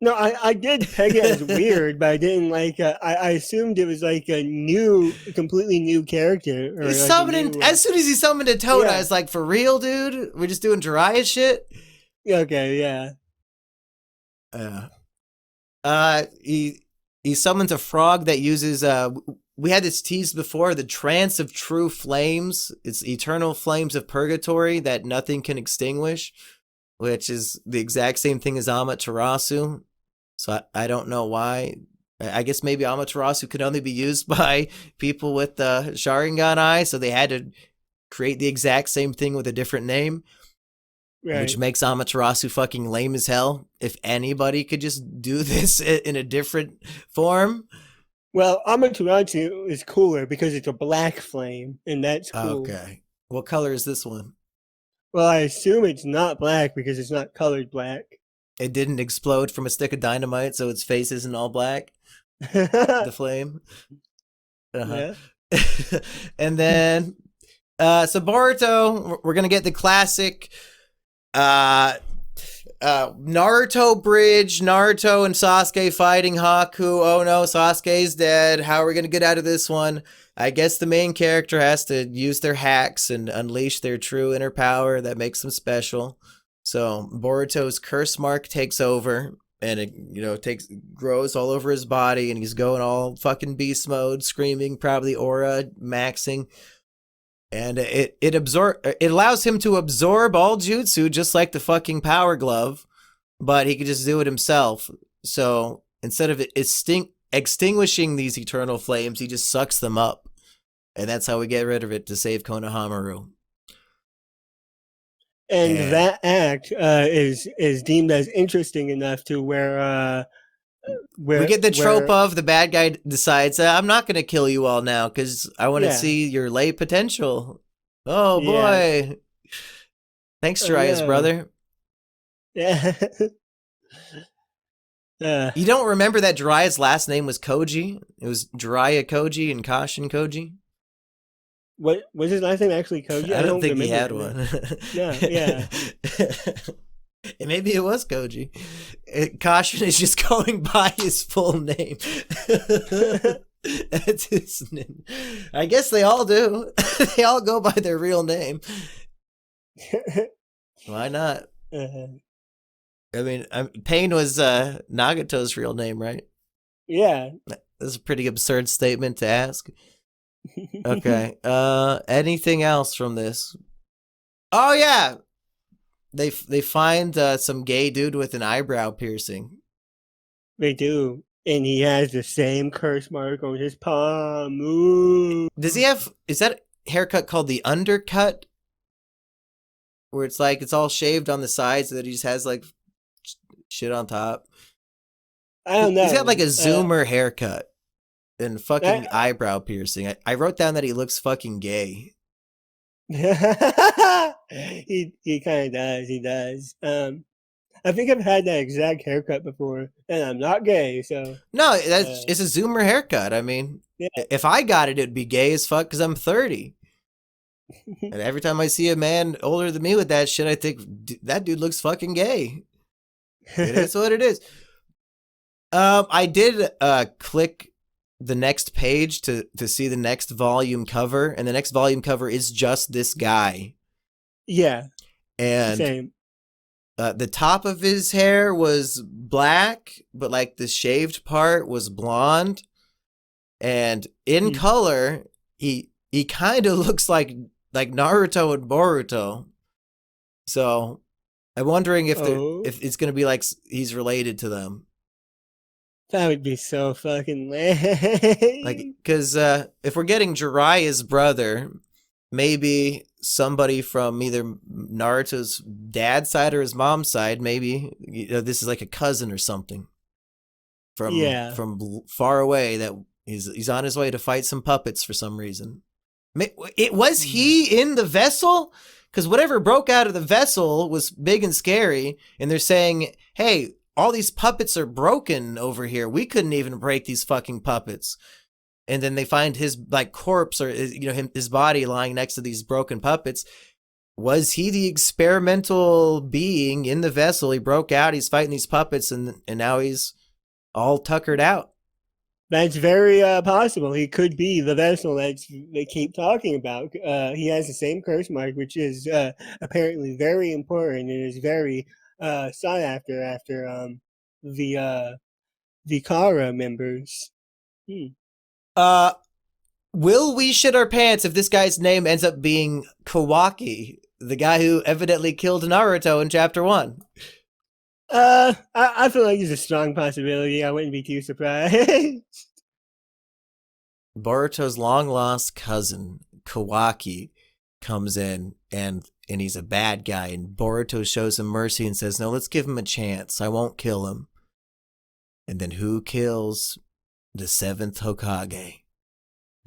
No, I did peg it as weird, but I didn't like. I assumed it was like a completely new character. Or He's like summoning. As soon as he summoned a toad, I was like, "For real, dude? We're just doing Jiraiya shit." Okay, yeah. He summons a frog that uses. We had this teased before. The trance of true flames. It's eternal flames of purgatory that nothing can extinguish, which is the exact same thing as Amaterasu. So I don't know why. I guess maybe Amaterasu could only be used by people with the Sharingan eye, so they had to create the exact same thing with a different name, which makes Amaterasu fucking lame as hell. If anybody could just do this in a different form. Well, Amaterasu is cooler because it's a black flame, and that's cool. Okay. What color is this one? Well, I assume it's not black because it's not colored black. It didn't explode from a stick of dynamite, so its face isn't all black. The flame. Yeah. And then, so Boruto, we're gonna get the classic Naruto bridge. Naruto and Sasuke fighting Haku. Oh no, Sasuke's dead. How are we gonna get out of this one? I guess the main character has to use their hacks and unleash their true inner power that makes them special. So Boruto's curse mark takes over, and it grows all over his body, and he's going all fucking beast mode, screaming, probably aura maxing. And it allows him to absorb all jutsu just like the fucking power glove, but he can just do it himself. So instead of extinguishing these eternal flames, he just sucks them up. And that's how we get rid of it to save Konohamaru. And that act is deemed as interesting enough to where we get the trope of the bad guy decides, I'm not going to kill you all now because I want to see your late potential. Oh, boy. Yeah. Thanks, Jiraiya's brother. Yeah. You don't remember that Jiraiya's last name was Koji? It was Jiraiya Koji and Kashin Koji? What was his last name actually Koji? I don't think he had one. Yeah. Maybe it was Koji. Kashin is just going by his full name. That's his name. I guess they all do. They all go by their real name. Why not? I mean, Pain was Nagato's real name, right? Yeah. That's a pretty absurd statement to ask. Okay. Anything else from this? Oh yeah. They find some gay dude with an eyebrow piercing. They do. And he has the same curse mark on his palm. Ooh. Does he have, is that haircut called the undercut? Where it's like, it's all shaved on the sides so that he just has like shit on top? I don't know. He's got like a zoomer haircut and fucking eyebrow piercing. I wrote down that he looks fucking gay. He kind of does. He does. I think I've had that exact haircut before, and I'm not gay, so no, it's a zoomer haircut. I mean, if I got it, it'd be gay as fuck because I'm 30. And every time I see a man older than me with that shit, I think that dude looks fucking gay. It is what it is. I did click the next page to see the next volume cover, and the next volume cover is just this guy. Yeah. And same. The top of his hair was black, but like the shaved part was blonde. And in color, he kind of looks like Naruto and Boruto. So I'm wondering if if it's gonna be like he's related to them. That would be so fucking lame. Like, because if we're getting Jiraiya's brother, maybe somebody from either Naruto's dad's side or his mom's side, maybe this is like a cousin or something from far away that he's on his way to fight some puppets for some reason. Was he in the vessel? Because whatever broke out of the vessel was big and scary, and they're saying, hey, all these puppets are broken over here. We couldn't even break these fucking puppets. And then they find his like corpse or his body lying next to these broken puppets. Was he the experimental being in the vessel? He broke out. He's fighting these puppets, and now he's all tuckered out. That's very possible. He could be the vessel that they keep talking about. He has the same curse mark, which is apparently very important and is very sought after the Kara members. Will we shit our pants if this guy's name ends up being Kawaki, the guy who evidently killed Naruto in chapter 1? I feel like it's a strong possibility. I wouldn't be too surprised. Boruto's long-lost cousin, Kawaki, comes in, and he's a bad guy, and Boruto shows him mercy and says, no, let's give him a chance. I won't kill him. And then who kills the 7th Hokage?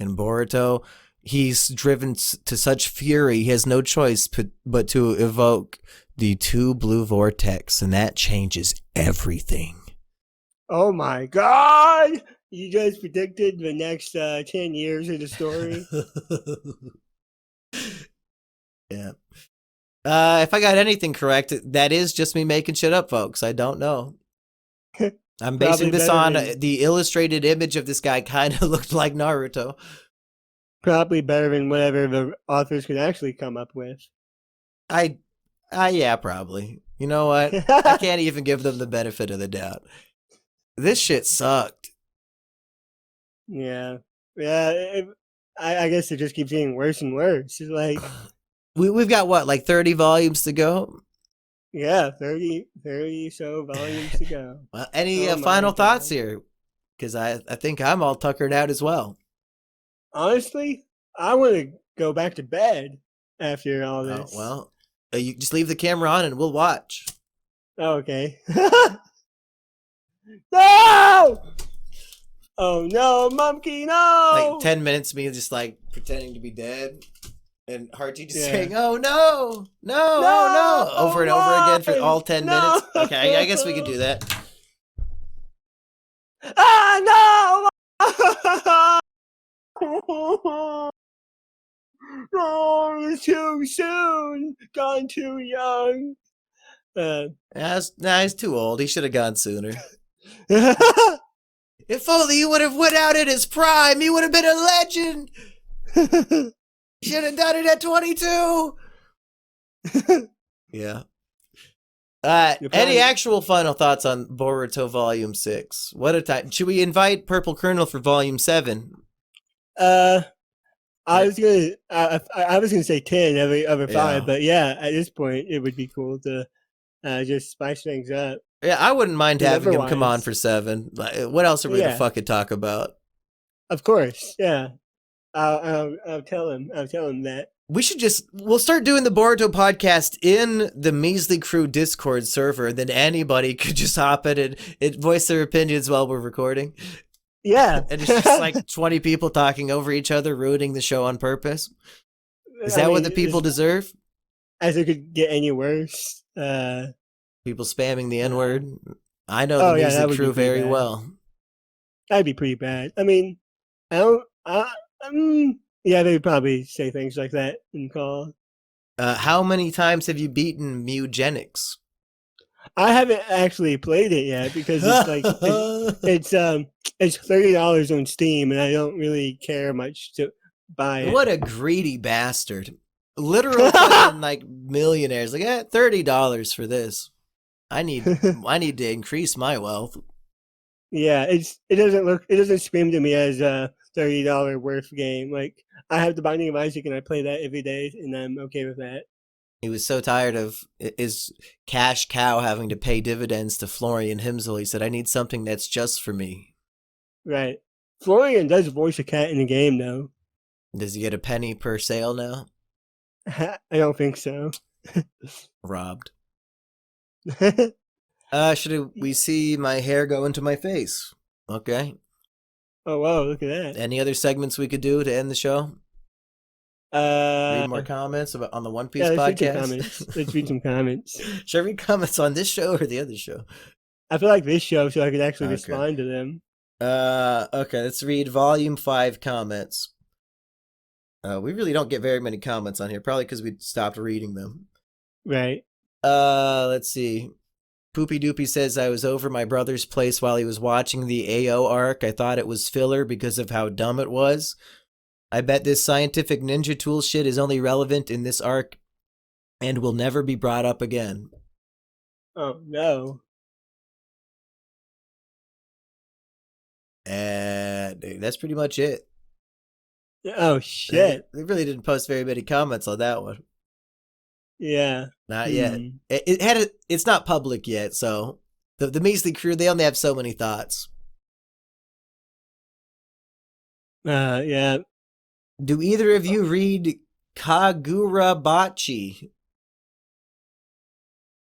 And Boruto, he's driven to such fury, he has no choice but to evoke the 2 blue vortex, and that changes everything. Oh my god! You just predicted the next 10 years of the story? Yeah. If I got anything correct, that is just me making shit up, folks. I don't know. I'm basing this on the illustrated image of this guy kind of looked like Naruto. Probably better than whatever the authors could actually come up with. Yeah, probably. You know what? I can't even give them the benefit of the doubt. This shit sucked. Yeah. I guess it just keeps getting worse and worse. It's like, We've got what, like 30 volumes to go? yeah, 30 so volumes to go. Well, any Oh my final thoughts God. here? Because I think I'm all tuckered out as well. Honestly, I want to go back to bed after all Oh, this. well, you just leave the camera on and we'll watch. Okay. No! Oh no, Mumkey, no! Like 10 minutes, me just like pretending to be dead. And Hartsy just Yeah. saying, "Oh no, no, No! oh no," over and over again for all 10 No! minutes. Okay, I guess we can do that. Ah, no! Oh, too soon. Gone too young. Nah, he's too old. He should have gone sooner. If only he would have went out in his prime, he would have been a legend. He should have done it at 22. Yeah. Any actual final thoughts on Boruto Volume 6? What a time. Should we invite Purple Colonel for Volume 7? I was gonna say 10 every other 5, Yeah. but yeah, at this point it would be cool to just spice things up. Yeah, I wouldn't mind having him come on Otherwise- for 7. Like, what else are we gonna Yeah. fucking talk about? Of course, yeah. I'll tell him. I'll tell him that. We'll start doing the Boruto podcast in the Measly Crew Discord server, then anybody could just hop in and voice their opinions while we're recording. Yeah. And it's just like 20 people talking over each other, ruining the show on purpose. Is that what the people deserve? As it could get any worse. People spamming the N-word? I know Oh, the yeah, that Measly would be Crew pretty very bad. well. That'd be pretty bad. I mean, yeah, they'd probably say things like that in call. How many times have you beaten Mugenics? I haven't actually played it yet because it's like it's $30 on Steam, and I don't really care much to buy it. What a greedy bastard. Literal fucking like millionaires. Like, $30 for this. I need to increase my wealth. Yeah, it doesn't scream to me as a $30 worth game. Like, I have the Binding of Isaac and I play that every day, and I'm okay with that. He was so tired of his cash cow having to pay dividends to Florian Himsel. He said, "I need something that's just for me." Right. Florian does voice a cat in the game, though. Does he get a penny per sale now? I don't think so. Robbed. Should we see my hair go into my face? Okay. Oh, wow, look at that. Any other segments we could do to end the show? Read more comments on the One Piece podcast. Let's read some comments. Should I read comments on this show or the other show? I feel like this show, so I could actually respond to them. Okay, let's read Volume 5 comments. We really don't get very many comments on here, probably because we stopped reading them. Right. Let's see. Poopy Doopy says, "I was over my brother's place while he was watching the AO arc. I thought it was filler because of how dumb it was. I bet this scientific ninja tool shit is only relevant in this arc and will never be brought up again." Oh, no. And that's pretty much it. Oh, shit. They really didn't post very many comments on that one. Yeah. Not yet. It's not public yet, so the Measly Crew, they only have so many thoughts. Yeah. Do either of you read Kagurabachi?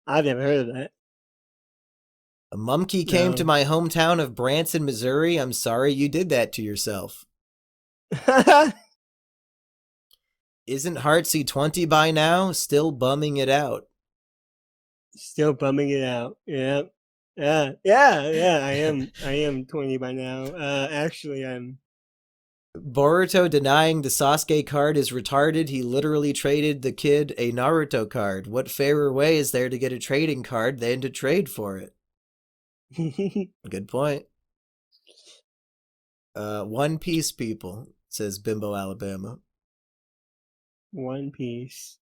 I've never heard of that. A Mumkey came to my hometown of Branson, Missouri. I'm sorry you did that to yourself. Isn't Hartsy 20 by now? Still bumming it out. Still bumming it out. Yeah. Yeah. I am 20 by now. Actually, I'm. Boruto denying the Sasuke card is retarded. He literally traded the kid a Naruto card. What fairer way is there to get a trading card than to trade for it? Good point. One Piece people, says Bimbo Alabama. One Piece.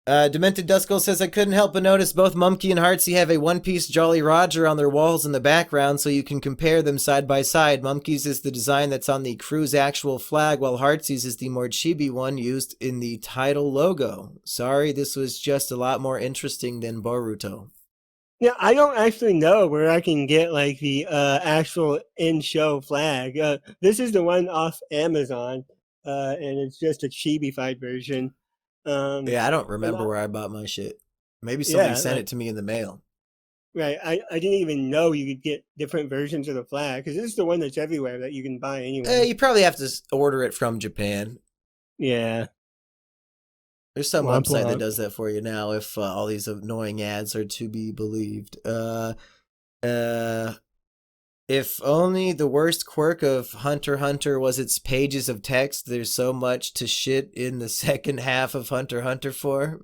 Demented Duskull says, I couldn't help but notice both Mumkey and Hartsy have a one-piece Jolly Roger on their walls in the background, so you can compare them side by side. Mumkey's is the design that's on the crew's actual flag, while Hartsy's is the more chibi one used in the title logo. Sorry, this was just a lot more interesting than Boruto. Yeah, I don't actually know where I can get like the actual in-show flag. This is the one off Amazon, and it's just a chibi-fied version. Yeah, I don't remember where I bought my shit. Maybe somebody sent it to me in the mail. Right, I didn't even know you could get different versions of the flag, because this is the one that's everywhere that you can buy anyway. You probably have to order it from Japan. Yeah. There's some website that does that for you now, if all these annoying ads are to be believed. If only the worst quirk of Hunter x Hunter was its pages of text, there's so much to shit in the second half of Hunter x Hunter for.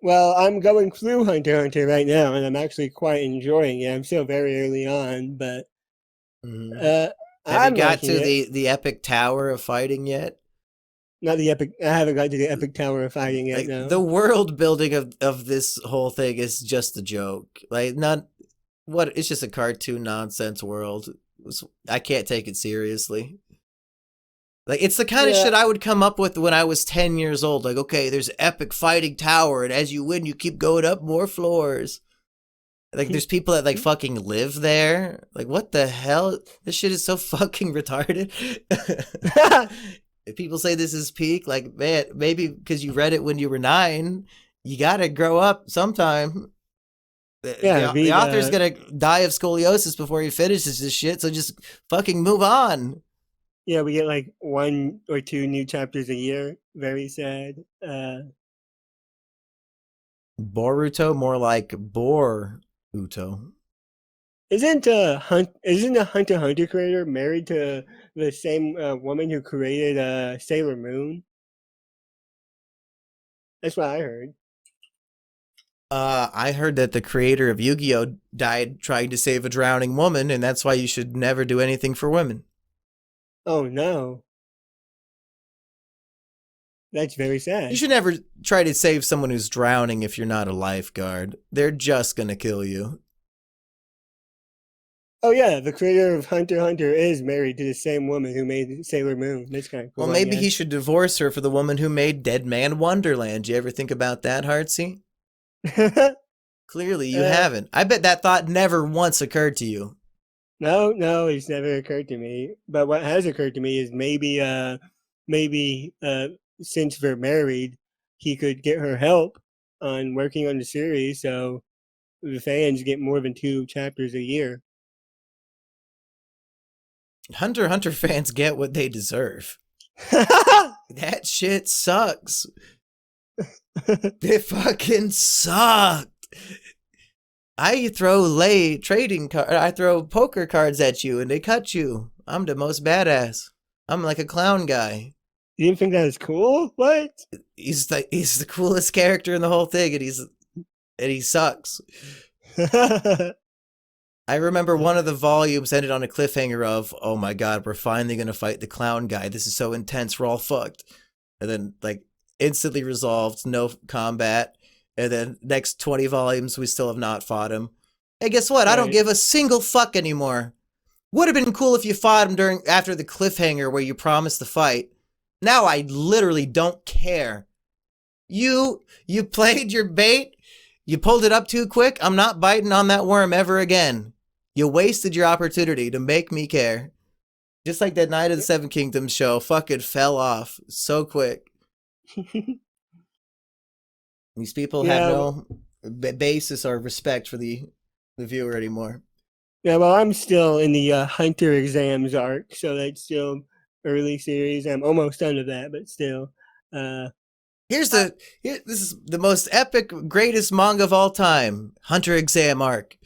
Well, I'm going through Hunter x Hunter right now, and I'm actually quite enjoying it. I'm still very early on, but have you got to the epic tower of fighting yet? Not the epic. I haven't got to the epic tower of fighting yet. No. The world building of this whole thing is just a joke. Like, not what? It's just a cartoon nonsense world. I can't take it seriously. Like, it's the kind of shit I would come up with when I was 10 years old. Like, okay, there's an epic fighting tower, and as you win, you keep going up more floors. Like, there's people that, like, fucking live there. Like, what the hell? This shit is so fucking retarded. If people say this is peak, like, man, maybe because you read it when you were 9, you gotta grow up sometime. The author's gonna die of scoliosis before he finishes this shit, so just fucking move on. Yeah, we get like 1 or 2 new chapters a year. Very sad. Boruto, more like Boruto. Isn't a Hunter x Hunter creator married to the same woman who created Sailor Moon? That's what I heard. I heard that the creator of Yu-Gi-Oh! Died trying to save a drowning woman, and that's why you should never do anything for women. Oh, no. That's very sad. You should never try to save someone who's drowning if you're not a lifeguard. They're just gonna kill you. Oh, yeah, the creator of Hunter x Hunter is married to the same woman who made Sailor Moon. That's kind of cool. Well, maybe he should divorce her for the woman who made Dead Man Wonderland. You ever think about that, Hartsy? Clearly you haven't. I bet that thought never once occurred to you. No, it's never occurred to me. But what has occurred to me is maybe since they're married, he could get her help on working on the series, so the fans get more than 2 chapters a year. Hunter x Hunter fans get what they deserve. That shit sucks. It fucking sucked. I throw I throw poker cards at you and they cut you. I'm the most badass. I'm like a clown guy. You didn't think that was cool? What? He's the coolest character in the whole thing, and he sucks. I remember one of the volumes ended on a cliffhanger of, oh my god, we're finally gonna fight the clown guy. This is so intense, we're all fucked. And then, like, instantly resolved, no combat. And then next 20 volumes, we still have not fought him. Hey, guess what? Right. I don't give a single fuck anymore. Would have been cool if you fought him after the cliffhanger where you promised the fight. Now I literally don't care. You played your bait. You pulled it up too quick. I'm not biting on that worm ever again. You wasted your opportunity to make me care. Just like that Night of the Seven Kingdoms show fucking fell off so quick. These people have no basis or respect for the viewer anymore. Yeah, well, I'm still in the Hunter exams arc, so that's still early series. I'm almost done with that, but still. This is the most epic, greatest manga of all time. Hunter exam arc.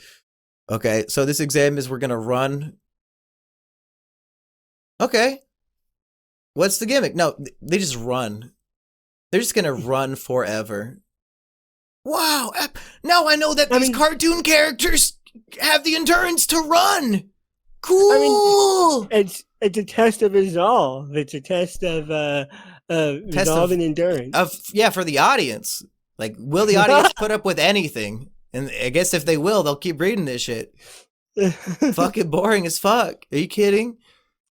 Okay, so this exam is we're gonna run. Okay. What's the gimmick? No, they just run. They're just gonna run forever. Wow! Now I know that these cartoon characters have the endurance to run. Cool. I mean, it's a test of resolve. It's a test of resolve and endurance. For the audience. Like, will the audience put up with anything? And I guess if they will, they'll keep reading this shit. Fucking boring as fuck. Are you kidding?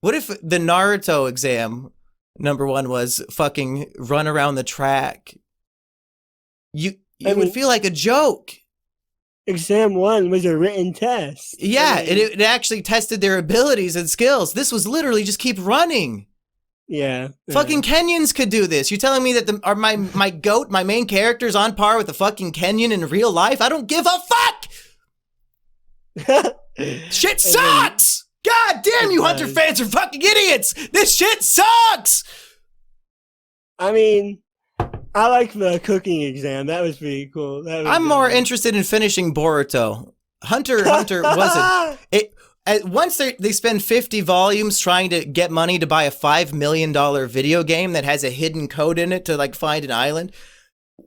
What if the Naruto exam number 1 was fucking run around the track? You would feel like a joke. Exam 1 was a written test. Yeah, it actually tested their abilities and skills. This was literally just keep running. Yeah. Fucking Kenyans could do this. You telling me that my goat, my main character, is on par with the fucking Kenyan in real life? I don't give a fuck! Shit sucks! God damn, you Hunter fans are fucking idiots! This shit sucks! I mean, I like the cooking exam. That was pretty cool. I'm more interested in finishing Boruto. Hunter wasn't. Once they spend 50 volumes trying to get money to buy a $5 million video game that has a hidden code in it to like find an island.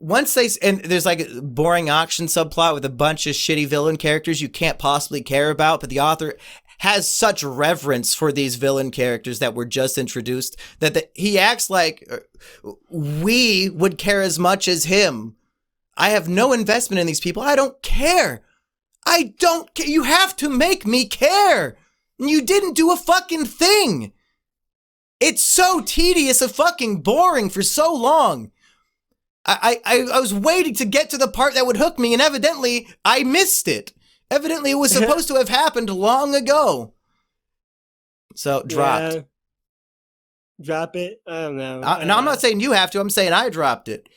And there's like a boring auction subplot with a bunch of shitty villain characters you can't possibly care about, but the author has such reverence for these villain characters that were just introduced that he acts like we would care as much as him. I have no investment in these people. I don't care. I don't care. You have to make me care. And you didn't do a fucking thing. It's so tedious and fucking boring for so long. I was waiting to get to the part that would hook me, and evidently I missed it. Evidently, it was supposed to have happened long ago. So, dropped. Yeah. Drop it? I don't know. No, I'm not saying you have to. I'm saying I dropped it.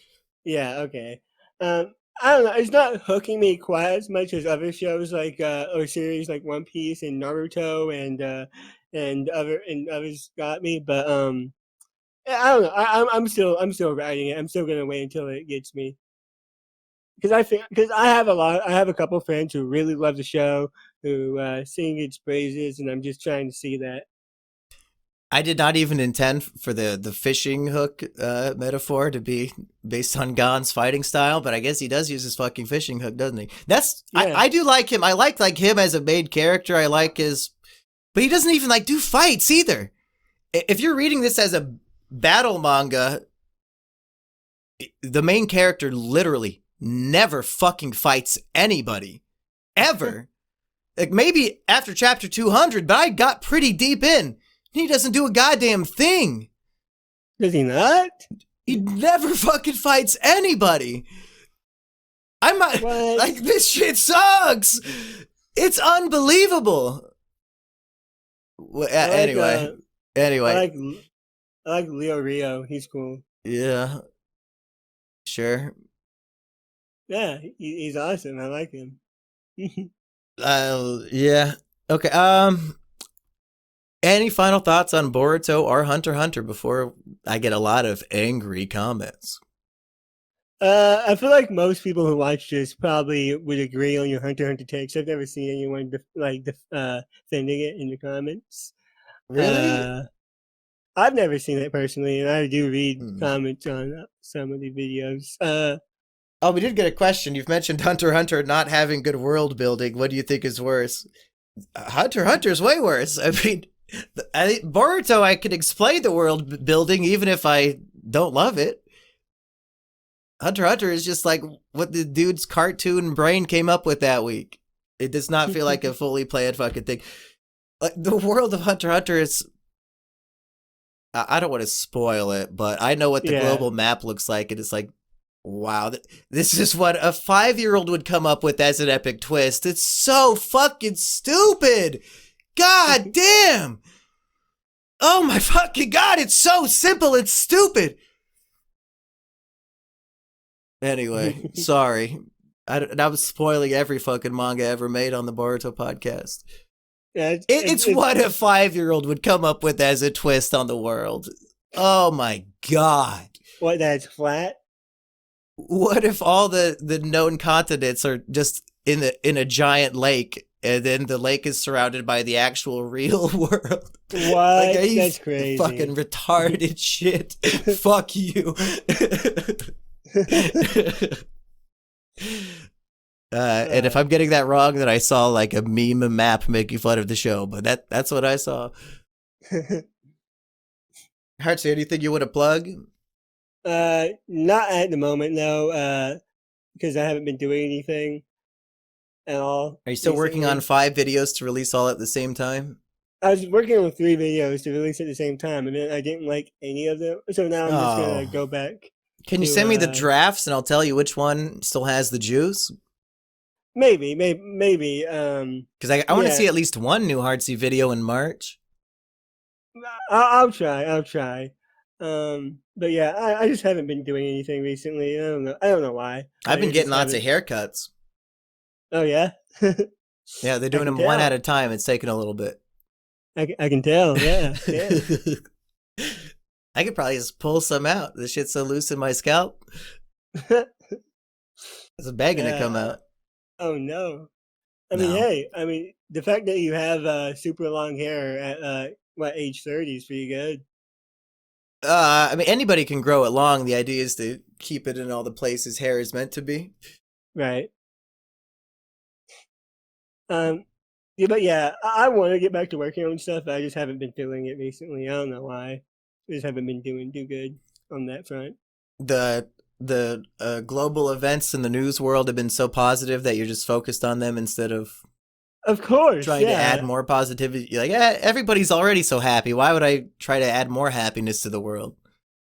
Yeah, okay. I don't know. It's not hooking me quite as much as other shows like or series like One Piece and Naruto and others got me. But I don't know. I'm still writing it. I'm still gonna wait until it gets me. Because I have a couple friends who really love the show, who sing its praises, and I'm just trying to see that. I did not even intend for the fishing hook metaphor to be based on Gon's fighting style, but I guess he does use his fucking fishing hook, doesn't he? I do like him. I like him as a main character. I like but he doesn't even like do fights either. If you're reading this as a battle manga, the main character literally never fucking fights anybody. Ever. Like maybe after chapter 200, but I got pretty deep in. He doesn't do a goddamn thing. Does he not? He never fucking fights anybody. I'm not, like, this shit sucks. It's unbelievable. Anyway. I like Leo Rio. He's cool. Yeah. Sure. Yeah, he's awesome. I like him. Yeah. Okay. Any final thoughts on Boruto or Hunter x Hunter before I get a lot of angry comments? I feel like most people who watch this probably would agree on your Hunter x Hunter takes. I've never seen anyone defending it in the comments. Really? I've never seen it personally, and I do read comments on some of the videos. We did get a question. You've mentioned Hunter x Hunter not having good world building. What do you think is worse? Hunter x Hunter is way worse. I mean, Boruto, I could explain the world building even if I don't love it. Hunter x Hunter is just like what the dude's cartoon brain came up with that week. It does not feel like a fully planned fucking thing. Like the world of Hunter x Hunter is... I don't want to spoil it, but I know what the global map looks like. And it's like, wow, this is what a 5-year-old would come up with as an epic twist. It's so fucking stupid. God damn. Oh my fucking God, it's so simple and stupid. Anyway, sorry. I was spoiling every fucking manga ever made on the Boruto podcast. Yeah, it's what a 5-year-old would come up with as a twist on the world. Oh my God. What, that's flat? What if all the known continents are just in a giant lake, and then the lake is surrounded by the actual real world? What? Like, that's crazy. Fucking retarded shit. Fuck you. And if I'm getting that wrong, then I saw like a meme map making fun of the show, but that's what I saw. Hartsy, anything you want to plug? Not at the moment, no. Because I haven't been doing anything at all. Are you still working on 5 videos to release all at the same time? I was working on 3 videos to release at the same time, and then I didn't like any of them. So now I'm just gonna go back. Can you send me the drafts and I'll tell you which one still has the juice? Maybe. Because I want to see at least one new Hartsy video in March. I'll try. But yeah, I just haven't been doing anything recently. I don't know why. I've been getting lots of haircuts. Oh yeah. Yeah, they're doing them one at a time. It's taking a little bit. I can tell. Yeah. I could probably just pull some out. This shit's so loose in my scalp. It's begging to come out. Oh no. I mean, hey, the fact that you have super long hair at age 30 is pretty good. I mean, anybody can grow it long. The idea is to keep it in all the places hair is meant to be. Right. Yeah, but yeah, I want to get back to working on stuff. I just haven't been feeling it recently. I don't know why. I just haven't been doing too good on that front. The global events in the news world have been so positive that you're just focused on them instead of course, trying to add more positivity. You're like, everybody's already so happy. Why would I try to add more happiness to the world?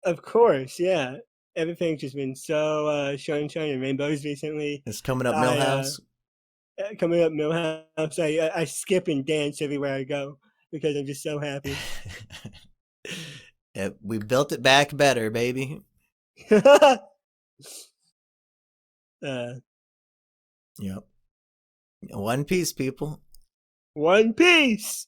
Of course, yeah. Everything's just been so sunshine and rainbows recently. It's coming up Millhouse. Coming up Millhouse. I skip and dance everywhere I go because I'm just so happy. Yeah, we built it back better, baby. Yep. One Piece, people. One Piece.